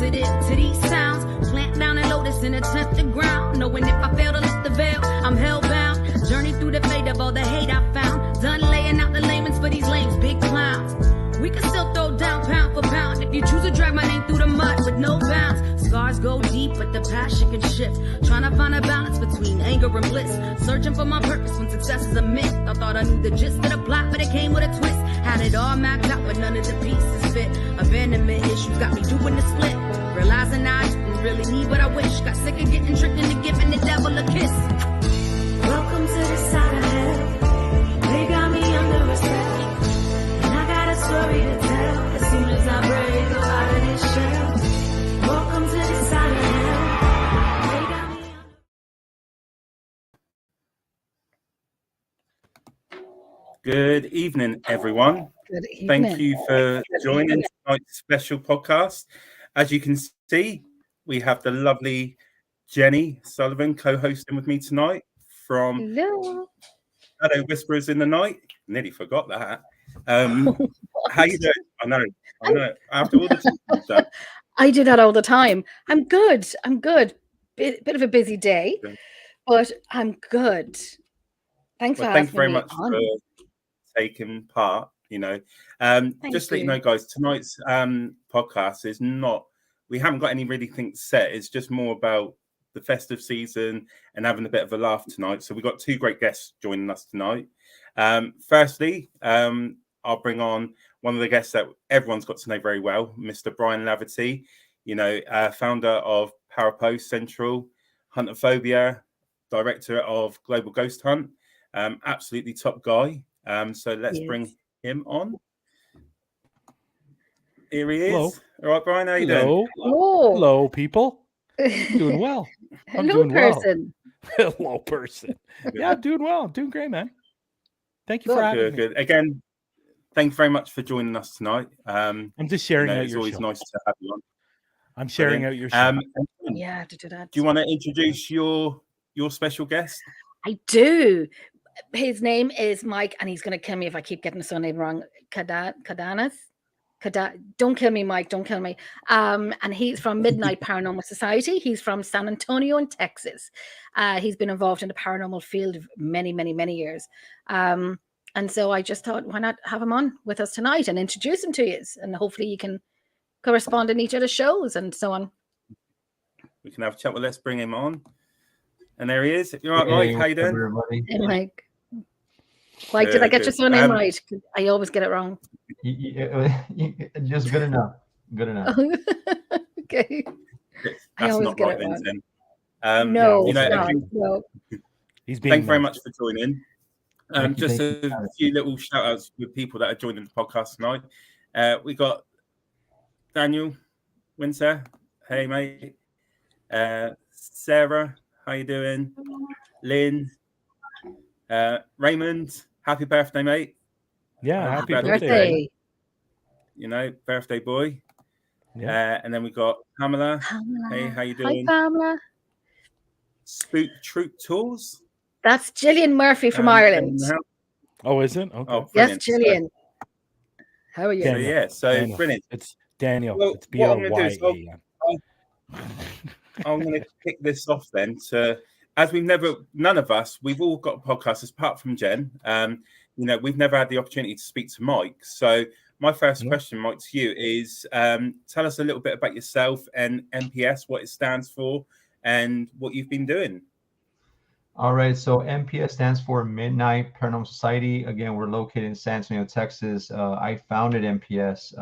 sensitive to these sounds. Plant down and lotus in a tempted ground. Knowing if I fail to lift the veil, I'm hellbound. Journey through the fate of all the hate I found. Done laying out the layman's for these lames, big clowns. We can still throw down pound for pound if you choose to drag my name through the mud with no bounds. Scars go deep, but the passion can shift. Trying to find a balance between anger and bliss. Searching for my purpose when success is a myth. I thought I knew the gist of the plot, but it came with a twist. Had it all mapped out, but none of the pieces fit. Abandonment issues got me doing the split. Realizing I didn't really need what I wish. Got sick of getting tricked into giving the devil a kiss. Welcome to the side of hell. They got me under respect. Story to tell as soon as I break out of this shell. Welcome to the side of hell. Good evening, everyone. Good evening. Thank you for joining tonight's special podcast. As you can see, we have the lovely Jenny Sullivan co-hosting with me tonight from Shadow Whisperers in the Night. Nearly forgot that. How you doing? I know. After all the time you've done. I do that all the time. I'm good. Bit of a busy day, but I'm good. Thanks for having me. Thank you very much for taking part. Just to let you know, guys, tonight's podcast is not. We haven't got any really things set. It's just more about the festive season and having a bit of a laugh tonight. So we've got two great guests joining us tonight. Firstly, I'll bring on one of the guests that everyone's got to know very well, Mr. Brian Laverty, founder of Parapost Central, Huntophobia, director of Global Ghost Hunt, absolutely top guy. So let's bring him on. Here he is. Hello. All right, Brian, how you doing? Hello, people. I'm doing well. Hello, person. Well. Hello, person. Yeah, I'm doing well. I'm doing great, man. Thank you for having me. Good. Again, thank you very much for joining us tonight. I'm just sharing out your It's always show. nice to have you on. I'm sharing out your show. Yeah, to do that. Do you want to introduce your special guest? I do. His name is Mike, and he's going to kill me if I keep getting the surname wrong. Kadanas? Don't kill me, Mike. Don't kill me. And he's from Midnight Paranormal Society. He's from San Antonio in Texas. He's been involved in the paranormal field many, many, many years. And so I just thought, why not have him on with us tonight and introduce him to you? And hopefully you can correspond in each other's shows and so on. We can have a chat. Well, let's bring him on. And there he is. You're right, Mike. How you doing? Everybody. Hey, Mike. Mike, did I get your surname right? I always get it wrong. Just good enough. Good enough. Okay. I always get it wrong. No, no. He's being Thank you very much for joining. Just a few little shout outs with people that are joining the podcast tonight. We got Daniel Winter. Hey, mate. Sarah, how you doing? Lynn. Raymond, happy birthday, mate. Yeah, happy birthday. Birthday boy. Yeah. And then we got Pamela. Hey, how you doing? Hi, Pamela. Spook Troop Tours. That's Gillian Murphy from Ireland. Oh, is it? Okay. Oh, yes, Gillian. How are you? Daniel. Brilliant. It's Daniel. Well, it's B-R-Y-A. I'm going to kick this off then as none of us, we've all got podcasts apart from Jen. We've never had the opportunity to speak to Mike. So my first question, Mike, to you is tell us a little bit about yourself and MPS, what it stands for and what you've been doing. All right. So MPS stands for Midnight Paranormal Society. Again, we're located in San Antonio, Texas. I founded MPS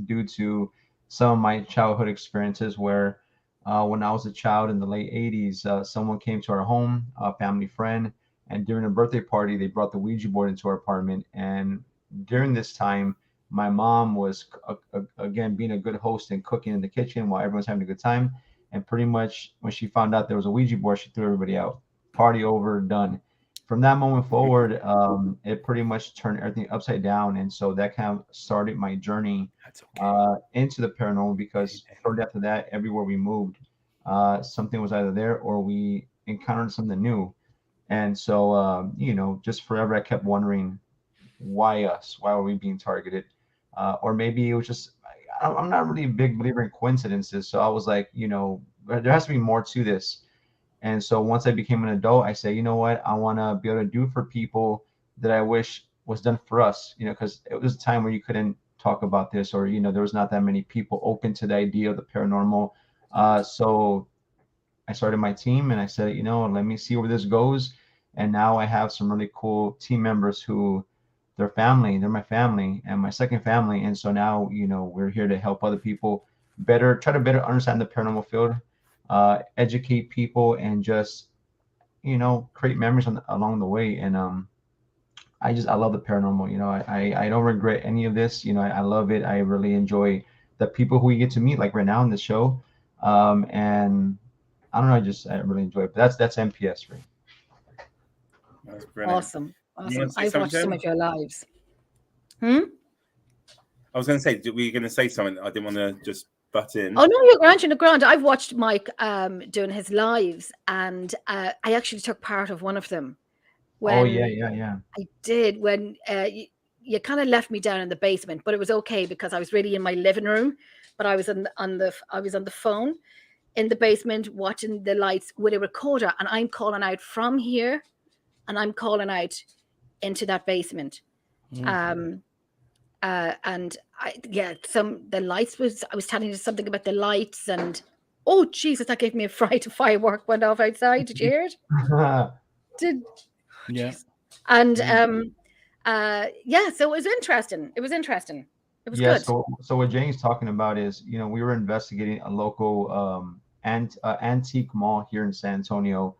due to some of my childhood experiences where when I was a child in the late 80s, someone came to our home, a family friend, and during a birthday party, they brought the Ouija board into our apartment. And during this time, my mom was, again, being a good host and cooking in the kitchen while everyone's having a good time. And pretty much when she found out there was a Ouija board, she threw everybody out. Party over, done. From that moment forward, it pretty much turned everything upside down. And so that kind of started my journey into the paranormal, because shortly after that, everywhere we moved, something was either there or we encountered something new. And so, just forever, I kept wondering, why us? Why were we being targeted? Or maybe it was just, I'm not really a big believer in coincidences. So I was like, there has to be more to this. And so once I became an adult, I said, you know what, I want to be able to do for people that I wish was done for us, because it was a time where you couldn't talk about this, or, there was not that many people open to the idea of the paranormal. So I started my team and I said, let me see where this goes. And now I have some really cool team members who they're my family and my second family. And so now, we're here to help other people try to better understand the paranormal field, educate people, and just, create memories along the way. And I love the paranormal. I don't regret any of this. I love it. I really enjoy the people who we get to meet, like right now in the show. And I don't know, I really enjoy it. But that's MPS for me. That's brilliant. Awesome. I've watched some of your lives. I was going to say, were you going to say something? I didn't want to just butt in. Oh no, you're grand. I've watched Mike doing his lives, and I actually took part of one of them. Oh yeah. I did when you kind of left me down in the basement, but it was okay because I was really in my living room, but I was on the phone in the basement watching the lights with a recorder, and I'm calling out from here, and I'm calling out into that basement. And the lights I was telling you something about the lights, and oh Jesus, that gave me a fright. A firework went off outside. Did you hear it? Yeah. And so it was interesting. It was good. So what Jane's talking about is, we were investigating a local antique mall here in San Antonio,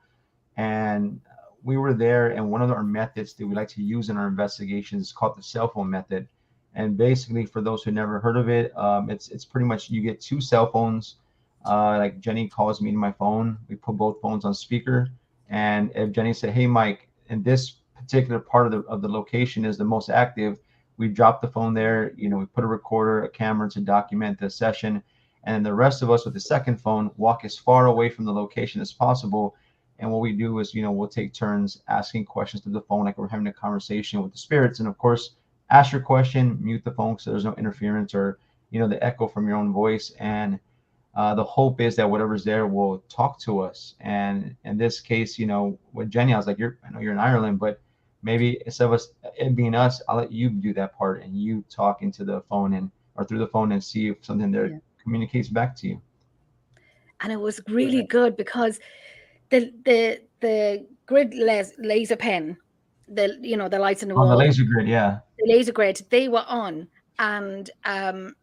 and we were there, and one of our methods that we like to use in our investigations is called the cell phone method. And basically, for those who never heard of it, it's pretty much you get two cell phones. Like Jenny calls me to my phone, we put both phones on speaker, and if Jenny said, "Hey Mike, in this particular part of the location is the most active," we drop the phone there. We put a recorder, a camera to document the session, and the rest of us with the second phone walk as far away from the location as possible. And what we do is, we'll take turns asking questions to the phone, like we're having a conversation with the spirits. And of course, ask your question, mute the phone so there's no interference or, the echo from your own voice. And the hope is that whatever's there will talk to us. And in this case, with Jenny, I was like, I know you're in Ireland, but maybe instead of it being us, I'll let you do that part and you talk into the phone or through the phone and see if something there communicates back to you. And it was really good because the grid laser pen, the lights in the wall. The laser grid, yeah. The laser grid, they were on. And I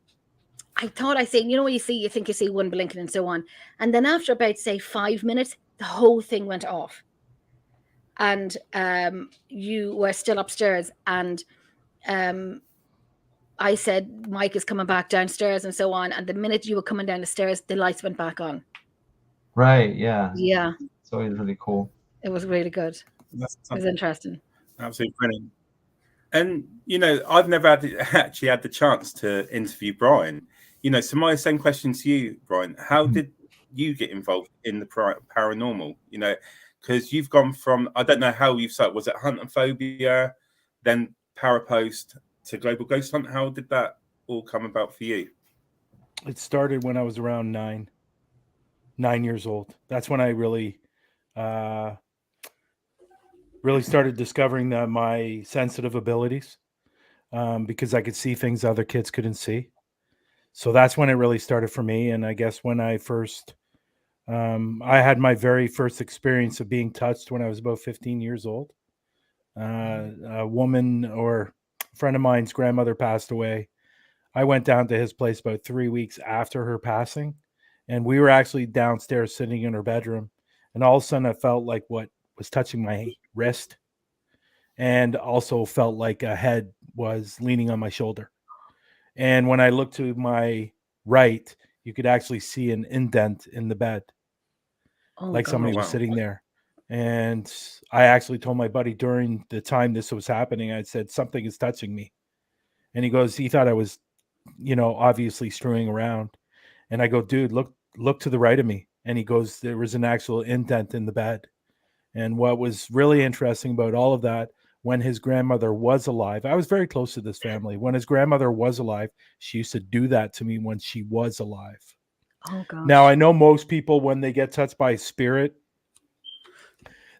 thought you think you see one blinking and so on. And then after about, say, 5 minutes, the whole thing went off. And you were still upstairs. And I said, Mike is coming back downstairs and so on. And the minute you were coming down the stairs, the lights went back on. Right, yeah. Yeah. So it was really cool. It was really good. It was interesting. Absolutely brilliant. And, I've never actually had the chance to interview Brian. So my same question to you, Brian, how did you get involved in the paranormal? Because you've gone from, I don't know how you've started, was it Hunt and Phobia, then Parapost to Global Ghost Hunt? How did that all come about for you? It started when I was around 9 years old. That's when I really started discovering my sensitive abilities, because I could see things other kids couldn't see. So that's when it really started for me. And I guess when I first, I had my very first experience of being touched when I was about 15 years old. A woman or a friend of mine's grandmother passed away. I went down to his place about 3 weeks after her passing, and we were actually downstairs sitting in her bedroom. And all of a sudden I felt like what was touching my wrist, and also felt like a head was leaning on my shoulder. And when I looked to my right, you could actually see an indent in the bed, like somebody was sitting there. And I actually told my buddy during the time this was happening, I said, something is touching me. And he thought I was, obviously screwing around. And I go, dude, look to the right of me. And he goes, there was an actual indent in the bed. And what was really interesting about all of that when his grandmother was alive. I was very close to this family. When his grandmother was alive, she used to do that to me when she was alive. Oh gosh. Now, I know most people, when they get touched by a spirit,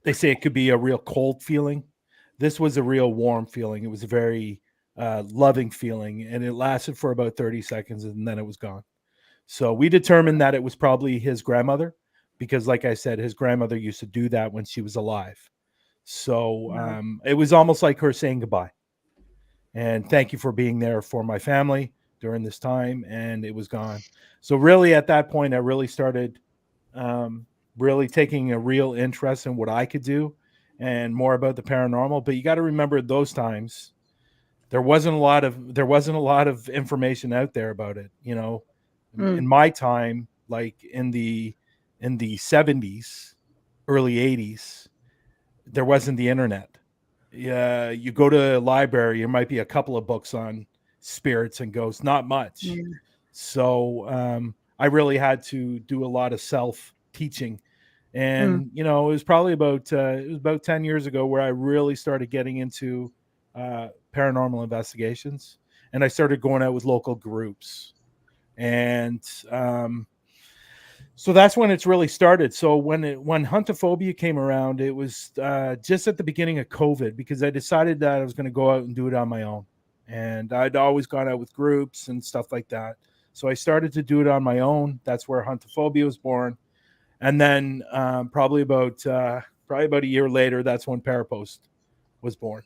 they say it could be a real cold feeling. This was a real warm feeling. It was a very loving feeling, and it lasted for about 30 seconds, and then it was gone. So we determined that it was probably his grandmother, because like I said, his grandmother used to do that when she was alive. So it was almost like her saying goodbye. And thank you for being there for my family during this time. And it was gone. So really at that point, I really started really taking a real interest in what I could do and more about the paranormal. But you got to remember, those times, there wasn't a lot of information out there about it. You know, in my time, like in the 70s, early 80s, there wasn't the internet. Yeah, you go to a library, there might be a couple of books on spirits and ghosts, not much. So I really had to do a lot of self teaching. And you know, it was probably about 10 years ago where I really started getting into paranormal investigations, and I started going out with local groups. And so that's when it's really started. So when Huntophobia came around, it was just at the beginning of COVID, because I decided that I was going to go out and do it on my own. And I'd always gone out with groups and stuff like that. So I started to do it on my own. That's where Huntophobia was born. And then probably about a year later, that's when Parapost was born.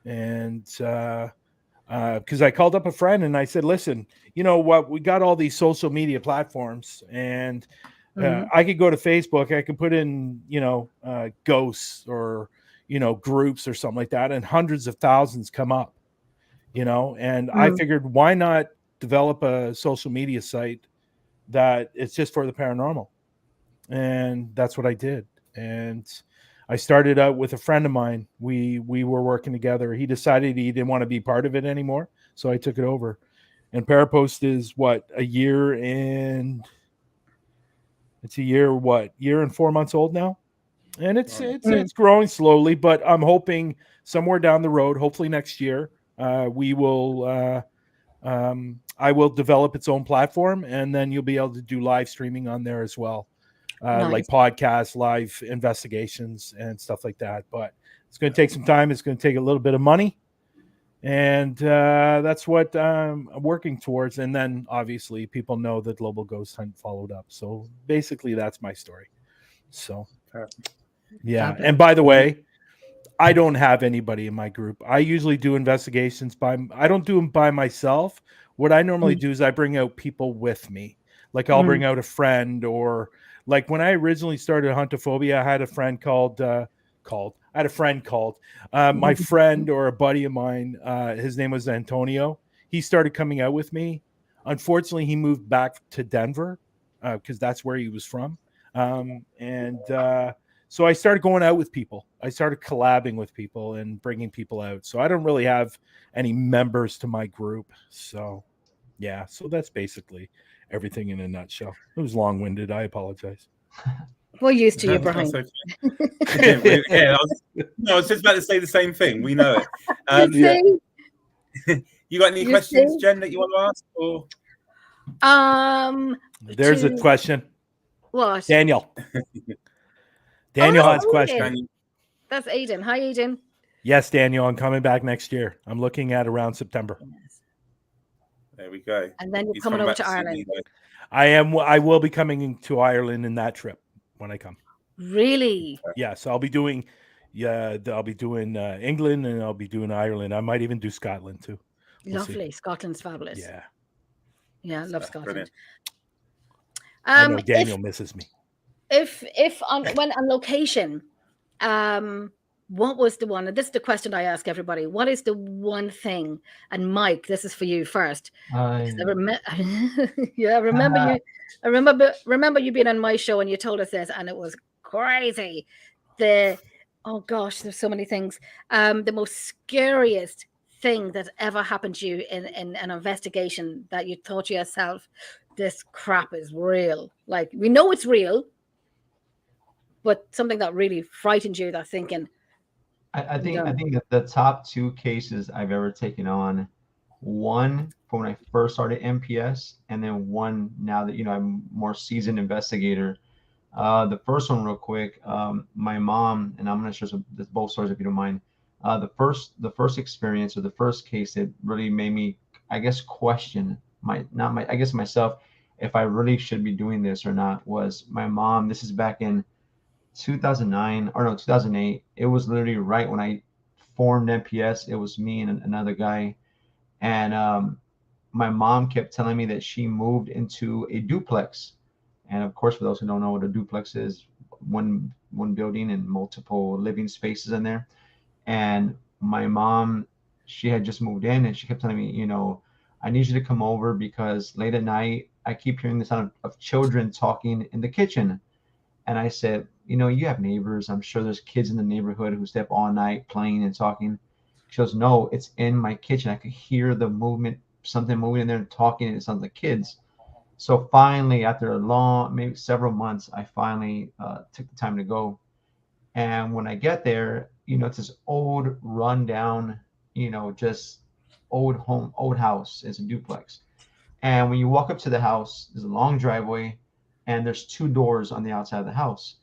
And because I called up a friend and I said, listen, you know what? We got all these social media platforms, and I could go to Facebook. I could put in, ghosts or, groups or something like that, and hundreds of thousands come up, and I figured, why not develop a social media site that it's just for the paranormal? And that's what I did. And I started out with a friend of mine. We were working together. He decided he didn't want to be part of it anymore, so I took it over. And Parapost is a year and 4 months old now, and it's growing slowly. But I'm hoping somewhere down the road, hopefully next year, I will develop its own platform, and then you'll be able to do live streaming on there as well. Nice. Like podcasts, live investigations, and stuff like that. But it's going to take some time. It's going to take a little bit of money. And that's what I'm working towards. And then obviously people know that Global Ghost Hunt followed up. So basically that's my story. So yeah. And by the way, I don't have anybody in my group. I usually do investigations I don't do them by myself. What I normally do is I bring out people with me. Like I'll bring out a friend, or like when I originally started Huntophobia, I had a friend called my friend or a buddy of mine. His name was Antonio. He started coming out with me. Unfortunately, he moved back to Denver because that's where he was from. So I started going out with people. I started collabing with people and bringing people out. So I don't really have any members to my group. So yeah, so that's basically everything in a nutshell. It was long-winded. I apologize. We're used to you, Brian. I was just about to say the same thing. We know it. You got any questions, Jen, that you want to ask? There's a question. What? Daniel has a question. That's Aiden. Hi, Aiden. Yes, Daniel, I'm coming back next year. I'm looking at around September. Yes. There we go. And then you're coming over to Ireland. I will be coming to Ireland in that trip when I come. Really? Yes, I'll be doing England, and I'll be doing Ireland. I might even do Scotland too. Lovely. Scotland's fabulous. Yeah. Yeah, I love Scotland. I know Daniel misses me. If on location, what was the one? And this is the question I ask everybody. What is the one thing? And Mike, this is for you first. I remember you being on my show and you told us this, and it was crazy. Oh gosh, there's so many things. The most scariest thing that ever happened to you in an investigation that you thought to yourself, this crap is real. Like, we know it's real, but something that really frightened you, that thinking, I think that the top two cases I've ever taken on, one from when I first started MPS, and then one now that I'm more seasoned investigator. The first one, real quick, my mom, and I'm gonna share both stories if you don't mind. The first experience, or the first case that really made me, I guess, question I guess myself, if I really should be doing this or not, was my mom. This is back in 2009, or no, 2008. It was literally right when I formed MPS. It was me and another guy, and my mom kept telling me that she moved into a duplex. And of course, for those who don't know what a duplex is, one building and multiple living spaces in there. And my mom, she had just moved in, and she kept telling me, I need you to come over because late at night I keep hearing the sound of children talking in the kitchen. And I said, you have neighbors. I'm sure there's kids in the neighborhood who stay up all night playing and talking. She goes, no, it's in my kitchen. I could hear the movement, something moving in there and talking, and it sounds like kids. So finally, after a long, maybe several months, I finally took the time to go. And when I get there, it's this old, rundown, just old house. It's a duplex. And when you walk up to the house, there's a long driveway, and there's two doors on the outside of the house.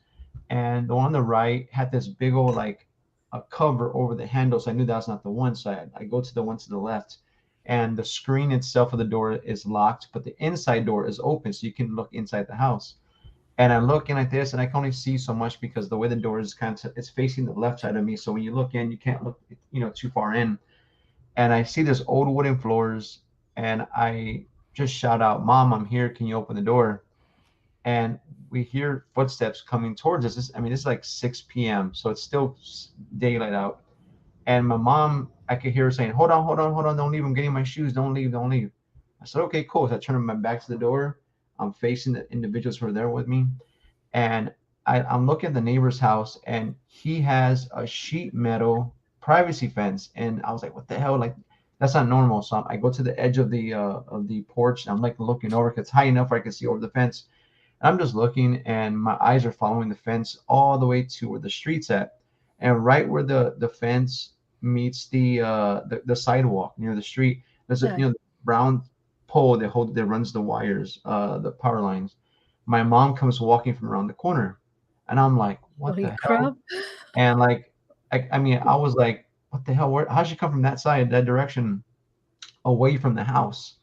And the one on the right had this big old, like, a cover over the handle. So I knew that was not the one. So I go to the one to the left, and the screen itself of the door is locked, but the inside door is open. So you can look inside the house. And I'm looking like this, and I can only see so much because the way the door is it's facing the left side of me. So when you look in, you can't look, too far in. And I see this old wooden floors, and I just shout out, "Mom, I'm here. Can you open the door?" And we hear footsteps coming towards us. This is like 6 p.m., so it's still daylight out. And my mom, I could hear her saying, "Hold on, hold on, hold on. Don't leave. I'm getting my shoes. Don't leave, don't leave." I said, "Okay, cool." So I turned my back to the door. I'm facing the individuals who are there with me. And I'm looking at the neighbor's house, and he has a sheet metal privacy fence. And I was like, what the hell? Like, that's not normal. So I go to the edge of the porch, and I'm like looking over because it's high enough where I can see over the fence. And I'm just looking, and my eyes are following the fence all the way to where the street's at. And right where the fence meets the sidewalk near the street, there's a brown pole that runs the wires, the power lines. My mom comes walking from around the corner, and I'm like, what Holy the crap. hell? And like, I was like, what the hell? How'd she come from that side, that direction, away from the house?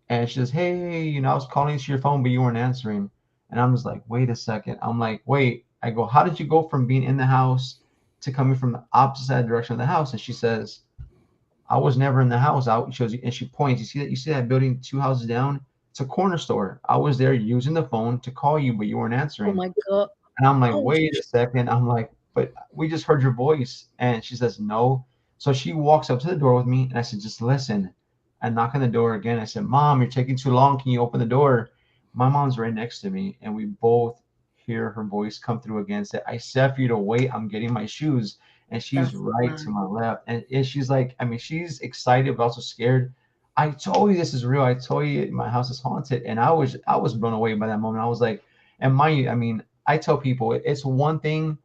And she says, hey, I was calling to your phone, but you weren't answering. And I'm just like, wait a second. I'm like, wait. I go, how did you go from being in the house to coming from the opposite side direction of the house? And she says, I was never in the house. And she points. You see that building 2 houses down? It's a corner store. I was there using the phone to call you, but you weren't answering. Oh my God. And I'm like, Oh, wait a second. I'm like, but we just heard your voice. And she says, no. So she walks up to the door with me, and I said, just listen. I knock on the door again. I said, Mom, you're taking too long. Can you open the door? My mom's right next to me, and we both hear her voice come through again. Say, I said for you to wait. I'm getting my shoes. And she's right to my left. And she's like, she's excited, but also scared. I told you this is real. I told you my house is haunted. And I was blown away by that moment. I was like, and mind you, I tell people it's one thing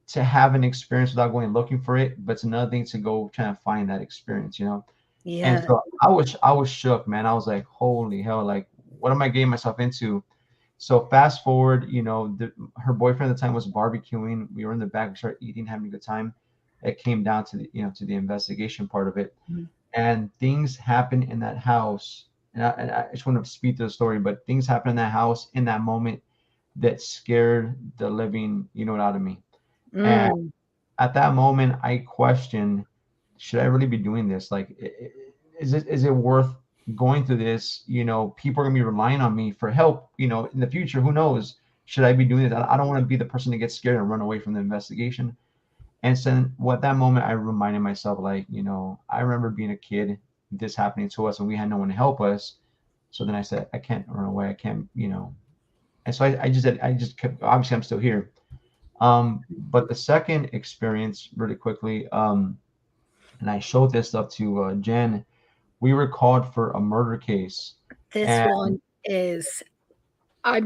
to have an experience without going looking for it, but it's another thing to go try and find that experience, Yeah. And so I was shook, man. I was like, holy hell, like, what am I getting myself into? So fast forward, her boyfriend at the time was barbecuing. We were in the back, we started eating, having a good time. It came down to the investigation part of it, and things happened in that house. And I just want to speed through the story, but things happened in that house in that moment that scared the living, out of me. And at that moment, I questioned, should I really be doing this? Like, is it worth going through this? People are gonna be relying on me for help, in the future. Who knows? Should I be doing this? I don't want to be the person that gets scared and run away from the investigation. And so at that moment, I reminded myself, like, I remember being a kid, this happening to us, and we had no one to help us. So then I said, I can't run away. I can't, And so I just kept, obviously I'm still here. But the second experience, really quickly, and I showed this stuff to Jen. We were called for a murder case. This one is, I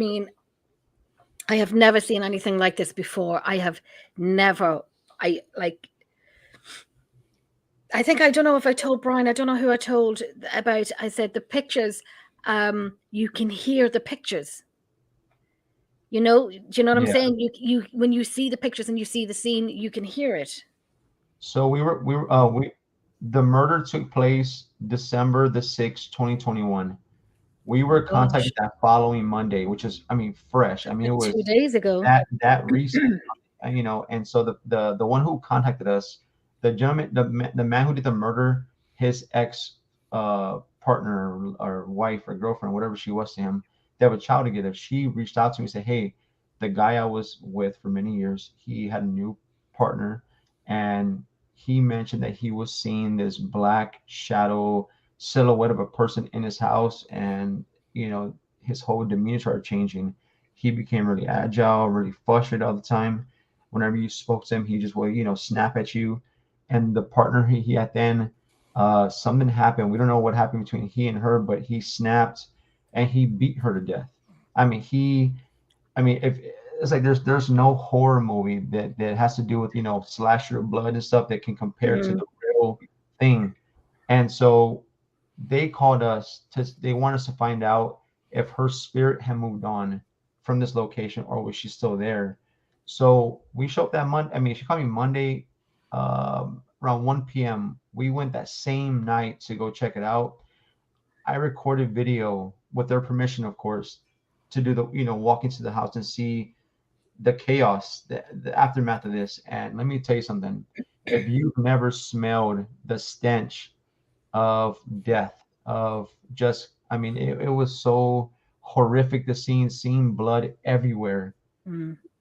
have never seen anything like this before. I have never, I think, I don't know if I told Brian, I don't know who I told about, I said the pictures, you can hear the pictures. Do you know what I'm saying? You when you see the pictures and you see the scene, you can hear it. So the murder took place December the 6th, 2021. We were contacted that following Monday, which is, I mean, fresh. I mean, it 2 was days ago. that recent, and so the one who contacted us, the gentleman, the man who did the murder, his ex partner or wife or girlfriend, whatever she was to him, they have a child together. She reached out to me and said, hey, the guy I was with for many years, he had a new partner, and he mentioned that he was seeing this black shadow silhouette of a person in his house, and his whole demeanor started changing. He became really agile, really frustrated all the time. Whenever you spoke to him, he just would, snap at you. And the partner he had then, something happened. We don't know what happened between he and her, but he snapped and he beat her to death. I mean, if it's like there's no horror movie that has to do with slasher blood and stuff that can compare to the real thing. And so they called us they want us to find out if her spirit had moved on from this location or was she still there. So we showed up that Monday. I mean, she called me Monday around 1 p.m. We went that same night to go check it out. I recorded video with their permission, of course, to do the walk into the house and see the chaos, the aftermath of this. And let me tell you something: if you've never smelled the stench of death, of just, I mean, it was so horrific, the seeing blood everywhere.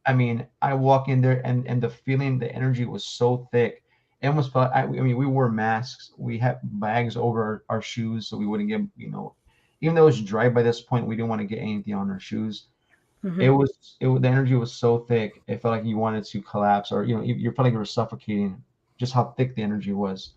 I mean, I walk in there and the feeling, the energy was so thick. It almost felt, I mean, we wore masks, we had bags over our shoes so we wouldn't get, even though it was dry by this point, we didn't want to get anything on our shoes. The energy was so thick, it felt like you wanted to collapse, or you felt like you were suffocating, just how thick the energy was.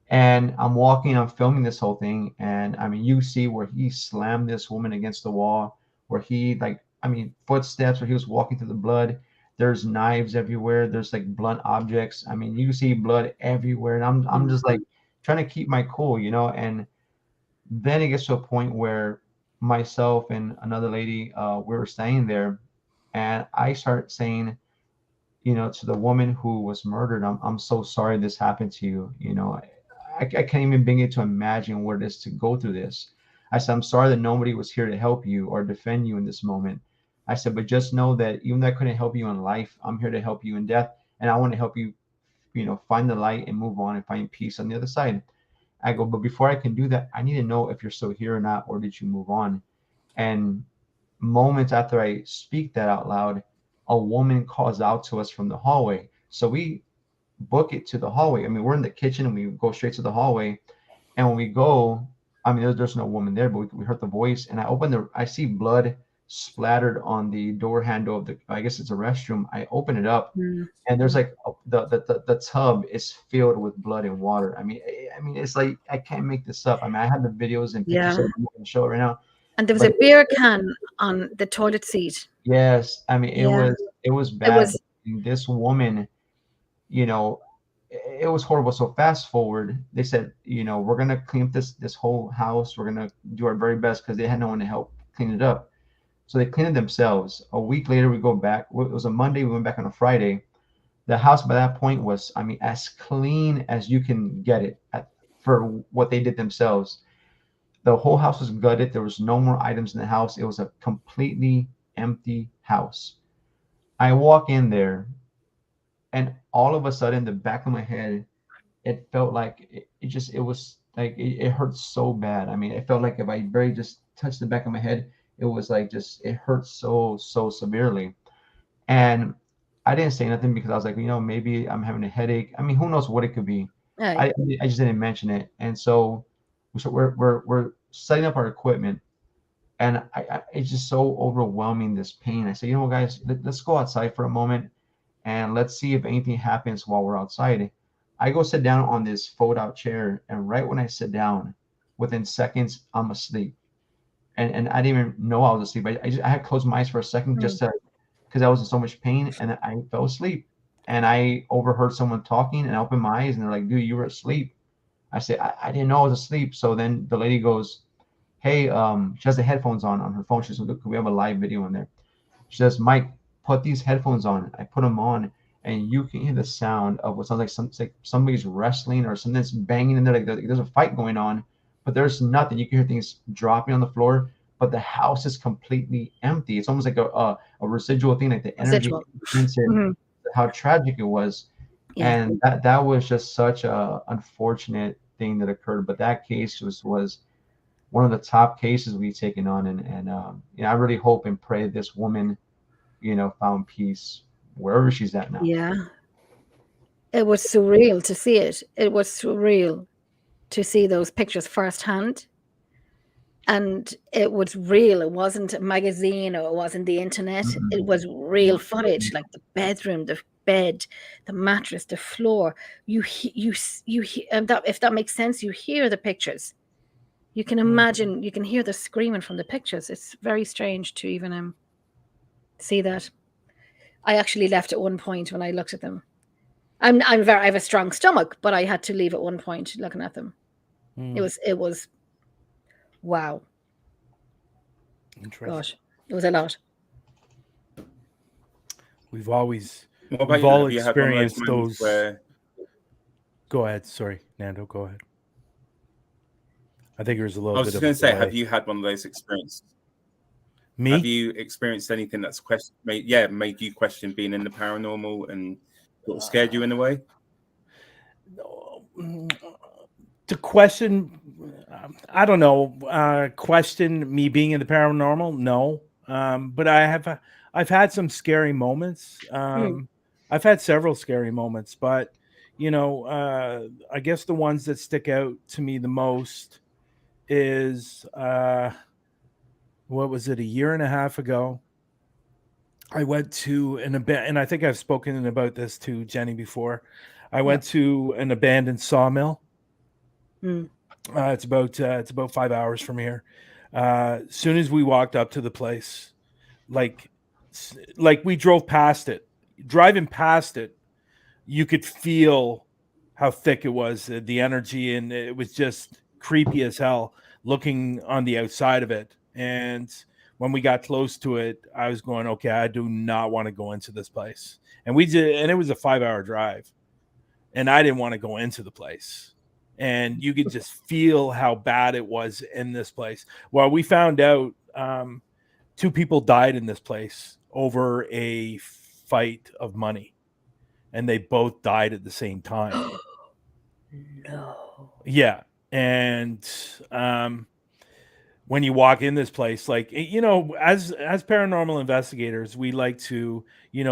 And I'm filming this whole thing, and I mean, you see where he slammed this woman against the wall, where he, like, I mean, footsteps where he was walking through the blood. There's knives everywhere. There's like blunt objects. I mean, you see blood everywhere, and I'm just like trying to keep my cool, And then it gets to a point where myself and another lady, we were staying there, and I start saying, to the woman who was murdered, I'm so sorry this happened to you. I can't even begin to imagine what it is to go through this. I said, I'm sorry that nobody was here to help you or defend you in this moment. I said, but just know that even though I couldn't help you in life, I'm here to help you in death. And I want to help you, find the light and move on and find peace on the other side. I go, but before I can do that, I need to know if you're still here or not, or did you move on? And moments after I speak that out loud, a woman calls out to us from the hallway. So we book it to the hallway. I mean, we're in the kitchen and we go straight to the hallway. And when we go, I mean, there's no woman there, but we heard the voice, and I see blood splattered on the door handle of I guess it's a restroom. I open it up, and there's like the tub is filled with blood and water. I mean, it's like, I can't make this up. I mean, I have the videos and pictures of the show right now. And there was a beer can on the toilet seat. Yes, I mean, it was bad. This woman, it was horrible. So fast forward, they said, we're gonna clean up this whole house. We're gonna do our very best, because they had no one to help clean it up. So they cleaned it themselves. A week later, we go back. It was a Monday. We went back on a Friday. The house by that point was, I mean, as clean as you can get it for what they did themselves. The whole house was gutted. There was no more items in the house. It was a completely empty house. I walk in there, and all of a sudden, the back of my head, it felt like it was like, it hurt so bad. I mean, it felt like if I barely just touched the back of my head, it was like, it hurt so severely. And I didn't say nothing, because I was like, maybe I'm having a headache. I mean, who knows what it could be. I just didn't mention it. And so we're setting up our equipment, and it's just so overwhelming, this pain. I said, guys, let's go outside for a moment, and let's see if anything happens while we're outside. I go sit down on this fold-out chair, and right when I sit down, within seconds, I'm asleep. And I didn't even know I was asleep. I had closed my eyes for a second, just because I was in so much pain, and I fell asleep. And I overheard someone talking, and I opened my eyes, and they're like, dude, you were asleep. I say, I didn't know I was asleep. So then the lady goes, hey, she has the headphones on her phone. She says, look, we have a live video in there. She says, Mike, put these headphones on. I put them on, and you can hear the sound of what sounds like somebody's wrestling or something's banging in there. Like there's a fight going on, but there's nothing. You can hear things dropping on the floor, but the house is completely empty. It's almost like a residual thing, like the energy Mm-hmm. how tragic it was. Yeah. And that was just such a unfortunate thing that occurred. But that case was one of the top cases we've taken on, and I really hope and pray this woman, found peace wherever she's at now. Yeah. It was surreal to see it. It was surreal to see those pictures firsthand. And it was real. It wasn't a magazine or it wasn't the internet. It was real footage, like the bedroom, the bed, the mattress, the floor. If that makes sense, you hear the pictures. You can imagine, you can hear the screaming from the pictures. It's very strange to even see that. I actually left at one point when I looked at them. I have a strong stomach, but I had to leave at one point looking at them. It was wow. Gosh, it was a lot. We've all experienced those. Go ahead. Sorry, Nando. Go ahead. I think there's a little bit. I was just going to say, have you had one of those experiences? Me? Have you experienced anything that's made you question being in the paranormal and sort of scared you in a way? To question, I don't know. Question me being in the paranormal? No, but I've had some scary moments. I've had several scary moments, but I guess the ones that stick out to me the most is what was it, a year and a half ago? I went to an event, and I think I've spoken about this to Jenny before. I went to an abandoned sawmill. It's about 5 hours from here. As soon as we walked up to the place, like we drove past it, driving past it, you could feel how thick it was, the energy, and it was just creepy as hell looking on the outside of it. And when we got close to it, I was going, okay, I do not want to go into this place. And we did, and it was a 5-hour drive, and I didn't want to go into the place. And you could just feel how bad it was in this place. Well, we found out 2 people died in this place over a fight of money, and they both died at the same time. No. Yeah. And when you walk in this place, like, as paranormal investigators, we like to,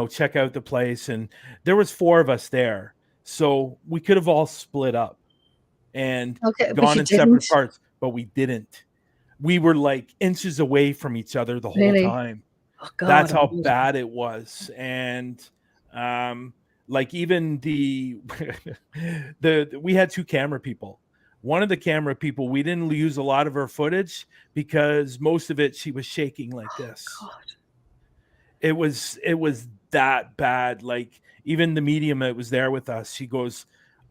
check out the place. And there was 4 of us there, so we could have all split up and gone in separate parts, but we didn't. We were like inches away from each other the whole time. Oh, God, that's how bad it was. And like even we had 2 camera people. One of the camera people, we didn't use a lot of her footage because most of it she was shaking like this. God. It was that bad. Like even the medium that was there with us, she goes,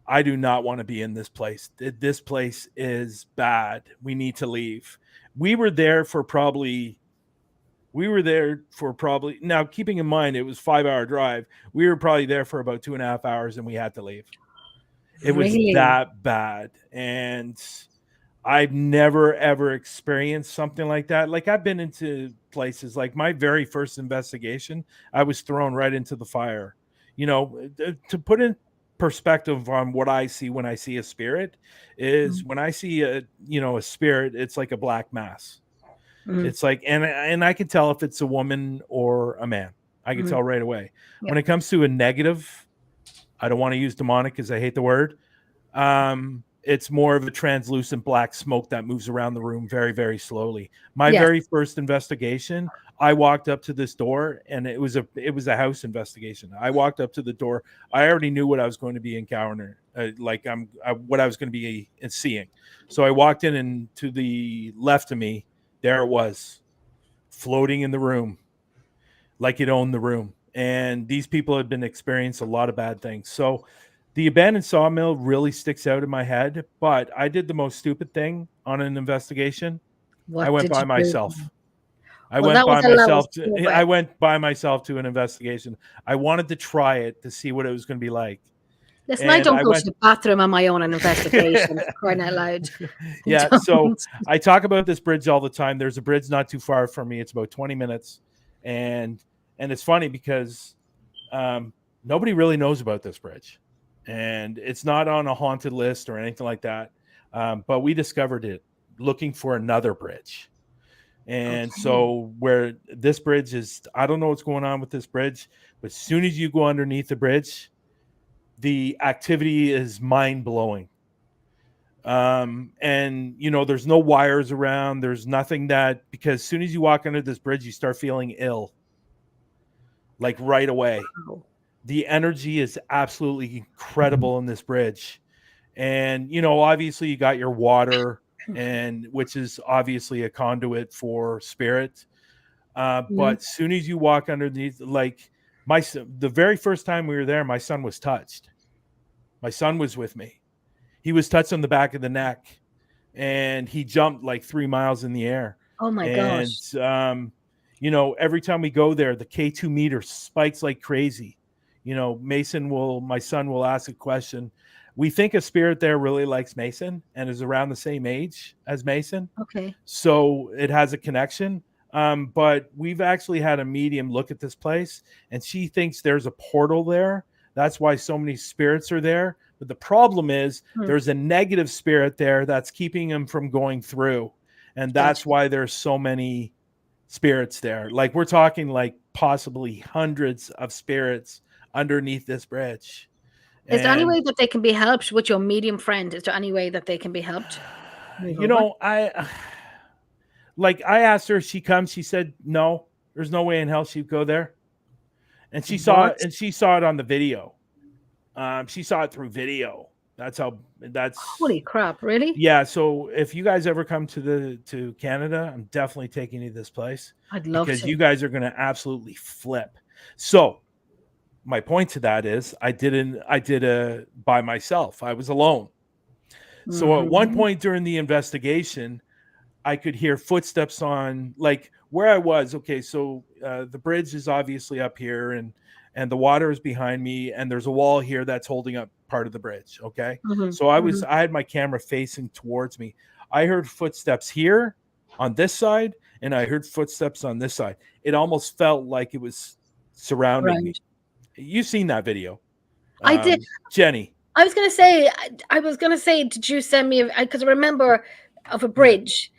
I do not want to be in this place. This place is bad. We need to leave. We were there for probably, now keeping in mind, it was 5-hour drive. We were probably there for about 2.5 hours and we had to leave. It was that bad. And I've never, ever experienced something like that. Like I've been into places like my very first investigation, I was thrown right into the fire. To put in perspective on what I see when I see a spirit is when I see a spirit, it's like a black mass. It's like, and I can tell if it's a woman or a man. I can tell right away. When it comes to a negative, I don't want to use demonic because I hate the word. It's more of a translucent black smoke that moves around the room very, very slowly. My very first investigation, I walked up to this door, and it was a house investigation. I walked up to the door. I already knew what I was going to be encountering, what I was going to be seeing. So I walked in, and to the left of me, there it was, floating in the room, like it owned the room. And these people had been experiencing a lot of bad things. So The abandoned sawmill really sticks out in my head, but I did the most stupid thing on an investigation. I What went did by you do? myself. I Well, went that was by a level myself to stupid. I went by myself to an investigation. I wanted to try it to see what it was going to be like. Listen, I And don't I go to went the bathroom on my own on investigations, for crying out loud. Yeah, Don't. so I talk about this bridge all the time. There's a bridge not too far from me. It's about 20 minutes. And it's funny because nobody really knows about this bridge. And it's not on a haunted list or anything like that. But we discovered it looking for another bridge. And Okay. so where this bridge is, I don't know what's going on with this bridge, but as soon as you go underneath the bridge, the activity is mind-blowing. And you know, there's no wires around, there's nothing that, because as soon as you walk under this bridge, you start feeling ill, like right away. Wow. The energy is absolutely incredible in this bridge. And you know, obviously you got your water, and which is obviously a conduit for spirit. But as soon as you walk underneath, like the very first time we were there, my son was touched. My son was with me. He was touched on the back of the neck, and he jumped like 3 miles in the air. Oh my And gosh. you know, every time we go there, the K2 meter spikes like crazy. You know, my son will ask a question. We think a spirit there really likes Mason and is around the same age as Mason. Okay. So it has a connection. But we've actually had a medium look at this place, and she thinks there's a portal there. That's why so many spirits are there. But the problem is there's a negative spirit there that's keeping them from going through. And that's Gotcha. why there's so many spirits there. Like we're talking like possibly hundreds of spirits underneath this bridge. Is there any And way that they can be helped with your medium friend? Is there any way that they can be helped? you know, I asked her if she comes. She said no. There's no way in hell she'd go there. And she saw it, and she saw it on the video. She saw it through video. That's Holy crap, really? Yeah. So if you guys ever come to Canada, I'm definitely taking you to this place. I'd love because to. you guys are going to absolutely flip. So my point to that is I did it by myself. I was alone. So at one point during the investigation, I could hear footsteps on like where I was. Okay, so the bridge is obviously up here, and the water is behind me, and there's a wall here that's holding up part of the bridge. Okay, so I had my camera facing towards me. I heard footsteps here on this side, and I heard footsteps on this side. It almost felt like it was surrounding me. You've seen that video. I did. Jenny. I was going to say, did you send me, because I remember of a bridge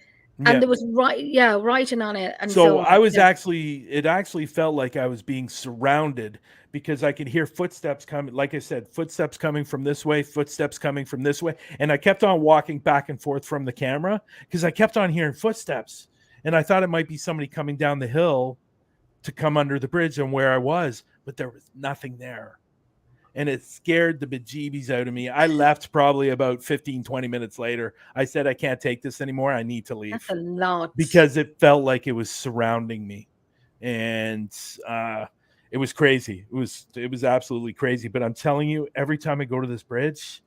and there was writing on it. And so I was it actually felt like I was being surrounded because I could hear footsteps coming. Like I said, footsteps coming from this way, footsteps coming from this way. And I kept on walking back and forth from the camera because I kept on hearing footsteps. And I thought it might be somebody coming down the hill to come under the bridge and where I was, but there was nothing there. And it scared the bejeebies out of me. I left probably about 15, 20 minutes later. I said, I can't take this anymore. I need to leave. That's a lot. Because it felt like it was surrounding me. And it was crazy. It was absolutely crazy. But I'm telling you, every time I go to this bridge,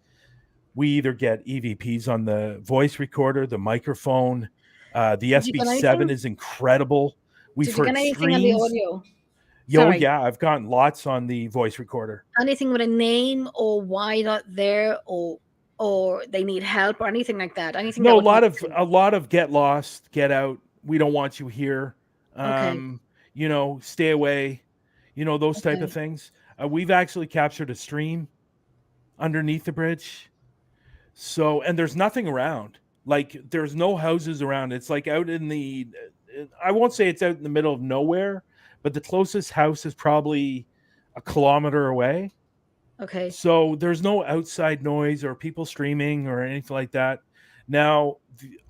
we either get EVPs on the voice recorder, the microphone. The SB7 is incredible. We've heard anything on the audio? Yeah, I've gotten lots on the voice recorder. Anything with a name or why not there or they need help or anything like that? Anything? No, a lot of get lost, get out. We don't want you here. You know, stay away. You know, those type of things. We've actually captured a stream underneath the bridge. So, and there's nothing around. Like there's no houses around. It's like out in I won't say it's out in the middle of nowhere, but the closest house is probably a kilometer away. Okay. So there's no outside noise or people screaming or anything like that. Now,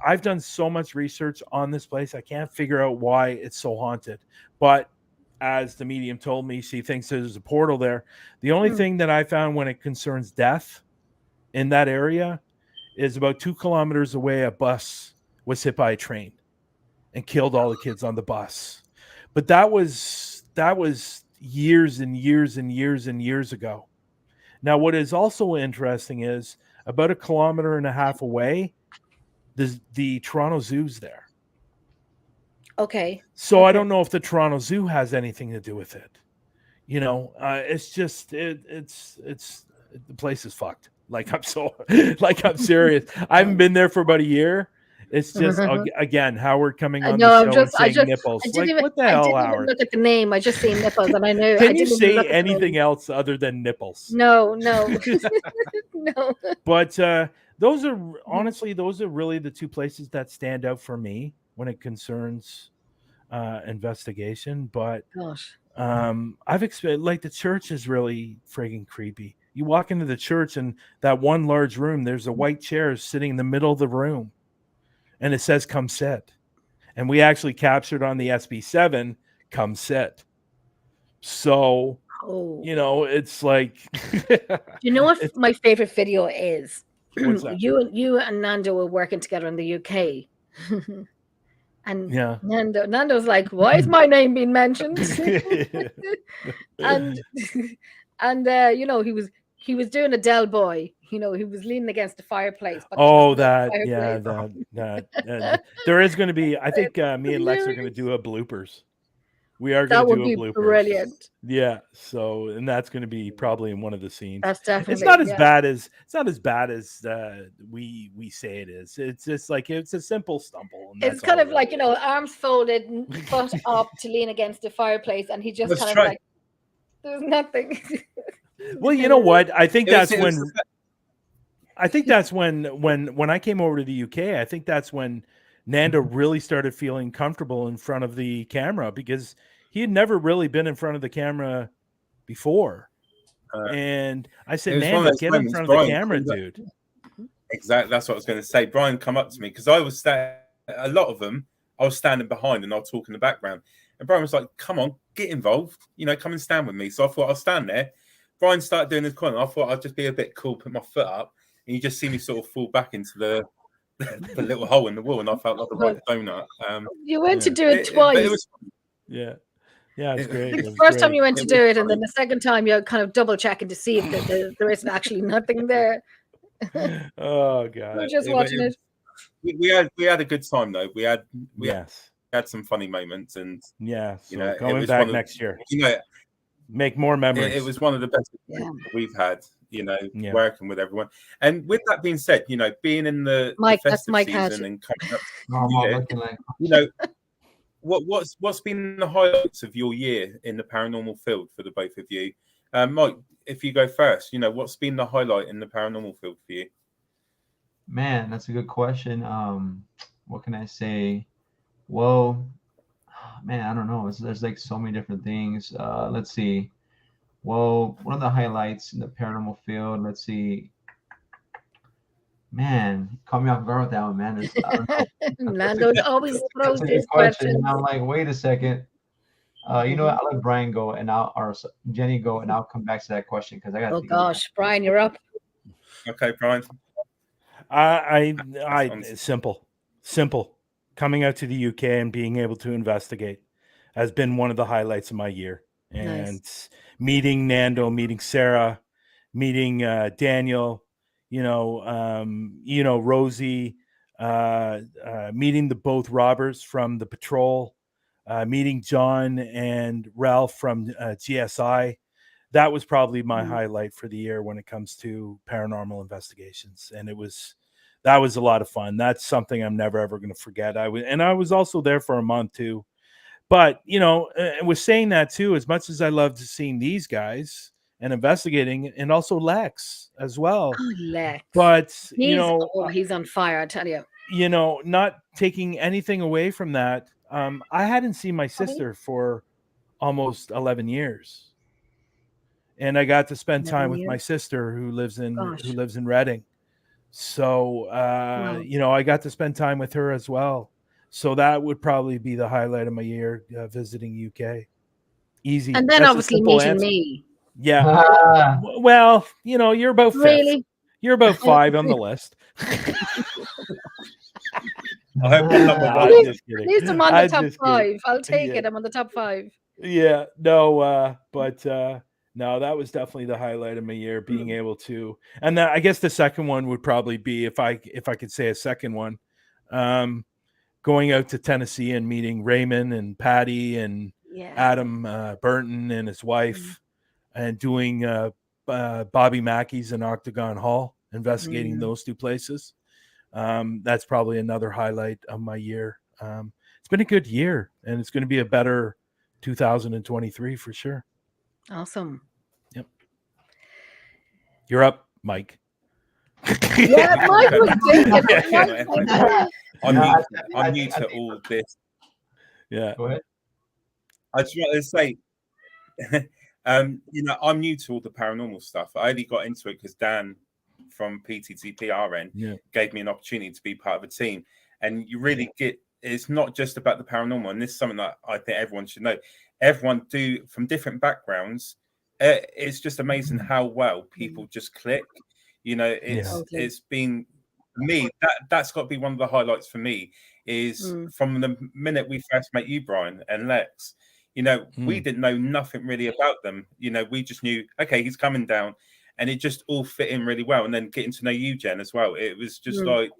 I've done so much research on this place. I can't figure out why it's so haunted. But as the medium told me, she thinks there's a portal there. The only thing that I found when it concerns death in that area is about 2 kilometers away, a bus was hit by a train and killed all the kids on the bus. But that was years and years and years and years ago. Now, what is also interesting is about 1.5 kilometers away, the Toronto Zoo's there. Okay. So I don't know if the Toronto Zoo has anything to do with it. You know, it's just it's the place is fucked. Like I'm serious. I haven't been there for about a year. It's just again Howard coming on the show and saying nipples. Like what the hell, Howard? Look at the name. I just seen nipples, and I knew. Can you say anything else other than nipples? No, no. But those are really the two places that stand out for me when it concerns investigation. But gosh, I've experienced, like, the church is really friggin' creepy. You walk into the church and that one large room, there's a white chair sitting in the middle of the room, and it says "Come sit." And we actually captured on the SB7 "Come sit." So, you know, it's like you know what my favorite video is? What's that? You and Nando were working together in the UK. And Nando's like, why is my name being mentioned? and you know, he was doing a Del Boy. You know, he was leaning against the fireplace. But there is going to be. I think me and Lex are going to do a bloopers. We are going to do a bloopers. Brilliant. Yeah. So, and that's going to be probably in one of the scenes. That's definitely. It's not as bad as we say it is. It's just like it's a simple stumble. And it's kind of like, you know, arms folded, butt up to lean against the fireplace, and he just kind of like, there's nothing. Well, you know what? I think that's when I came over to the UK. I think that's when Nando really started feeling comfortable in front of the camera, because he had never really been in front of the camera before. And I said, Nando, get in front of the camera, dude. Exactly. That's what I was going to say. Brian come up to me, because I was a lot of them, I was standing behind and I'll talk in the background. And Brian was like, come on, get involved. You know, come and stand with me. So I thought I'll stand there. Brian started doing his corner. I thought I'd just be a bit cool, put my foot up, and you just see me sort of fall back into the little hole in the wall, and I felt like a right donut. You went to do it twice. It's great. The first time you went to do it, and then the second time you're kind of double checking to see if there isn't actually nothing there. Oh God! We're just watching it. We had a good time though. We had some funny moments, and you know, going back next year, you know, make more memories. It was one of the best we've had. You know, working with everyone. And with that being said, you know, being in the festive season and coming up, you know, what's been the highlights of your year in the paranormal field for the both of you? Mike, if you go first, you know, what's been the highlight in the paranormal field for you? Man, that's a good question. What can I say? Well, man, I don't know. There's like so many different things. Let's see. Well, one of the highlights in the paranormal field, let's see. Man, caught me off guard with that one, man. Nando always throws these questions. And I'm like, wait a second. You know what? I'll let Brian go, and Jenny go, and I'll come back to that question, because I got. Oh gosh, Brian, you're up. Okay, Brian. I simple. Coming out to the UK and being able to investigate has been one of the highlights of my year. And meeting Nando, meeting Sarah, meeting Daniel, Rosie, meeting both robbers from the patrol, meeting John and Ralph from GSI. That was probably my highlight for the year when it comes to paranormal investigations. And that was a lot of fun. That's something I'm never, ever going to forget. I was also there for a month too. But, you know, with saying that too, as much as I loved seeing these guys and investigating, and also Lex as well. Oh, Lex. But, he's on fire, I tell you. You know, not taking anything away from that. I hadn't seen my sister for almost 11 years. And I got to spend time with my sister who lives in Reading. So, I got to spend time with her as well. So that would probably be the highlight of my year, visiting UK. Easy. And then obviously meeting me. Yeah. Well, you're about fifth. Really? You're about 5 on the list. At least I'm on the top 5. I'll take it. I'm on the top 5. Yeah. No, but no, that was definitely the highlight of my year, being able to. And then I guess the second one would probably be, if I could say a second one, going out to Tennessee and meeting Raymond and Patty and Adam Burton and his wife, and doing Bobby Mackey's in Octagon Hall, investigating those two places. That's probably another highlight of my year. It's been a good year, and it's going to be a better 2023 for sure. Awesome. Yep. You're up, Mike. Yeah, Mike was thinking. I'm new to all this. Yeah. Go ahead. I just want to say, I'm new to all the paranormal stuff. I only got into it because Dan from PTTP RN gave me an opportunity to be part of a team. And you really get, it's not just about the paranormal. And this is something that I think everyone should know. Everyone from different backgrounds. It's just amazing how well people just click. It's been, for me, that's got to be one of the highlights for me, is from the minute we first met you, Brian and Lex. We didn't know nothing really about them. We just knew, okay, he's coming down, and it just all fit in really well. And then getting to know you, Jen, as well. It was just like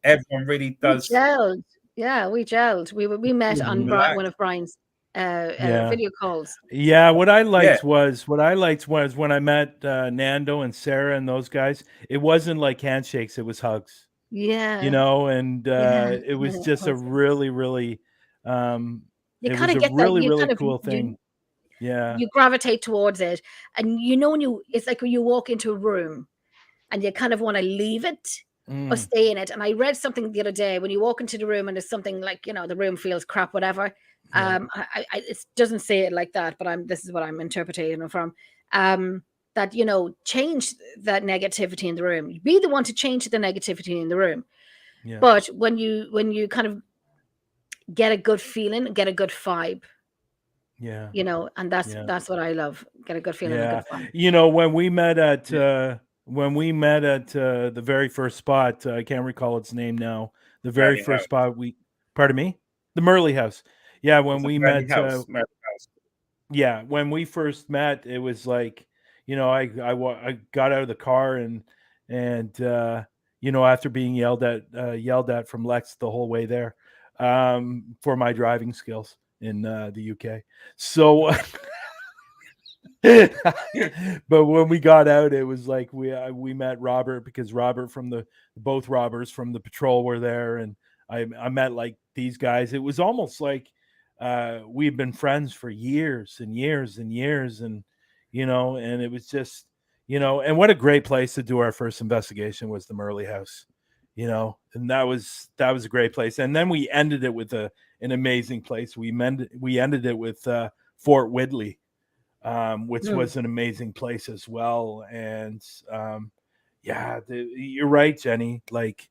everyone really does. We gelled. Yeah, we gelled. We met on one of Brian's video calls. Yeah, what I liked was when I met Nando and Sarah and those guys. It wasn't like handshakes; it was hugs. Yeah, and it was just a really, really. It was a really, really cool thing. You gravitate towards it, and it's like when you walk into a room and you kind of want to leave it or stay in it. And I read something the other day, when you walk into the room and there's something like, the room feels crap, whatever. It doesn't say it like that, but this is what I'm interpreting it from. That, change that negativity in the room. Be the one to change the negativity in the room. Yeah. But when you kind of get a good feeling, get a good vibe. Yeah. And that's what I love. Get a good feeling. Yeah. A good vibe. When we met at the very first spot, I can't recall its name now. The very first spot pardon me? The Murley House. Yeah, when we met when we first met, it was like, I got out of the car and after being yelled at from Lex the whole way there, for my driving skills in the UK. So, but when we got out, it was like we met Robert, because both Roberts from the patrol were there, and I met like these guys. It was almost like we've been friends for years and years and years, and and it was just and what a great place to do our first investigation was the Murley House. And that was a great place. And then we ended it with an amazing place. We ended it with Fort Whitley, which was an amazing place as well. And you're right, Jenny. Like,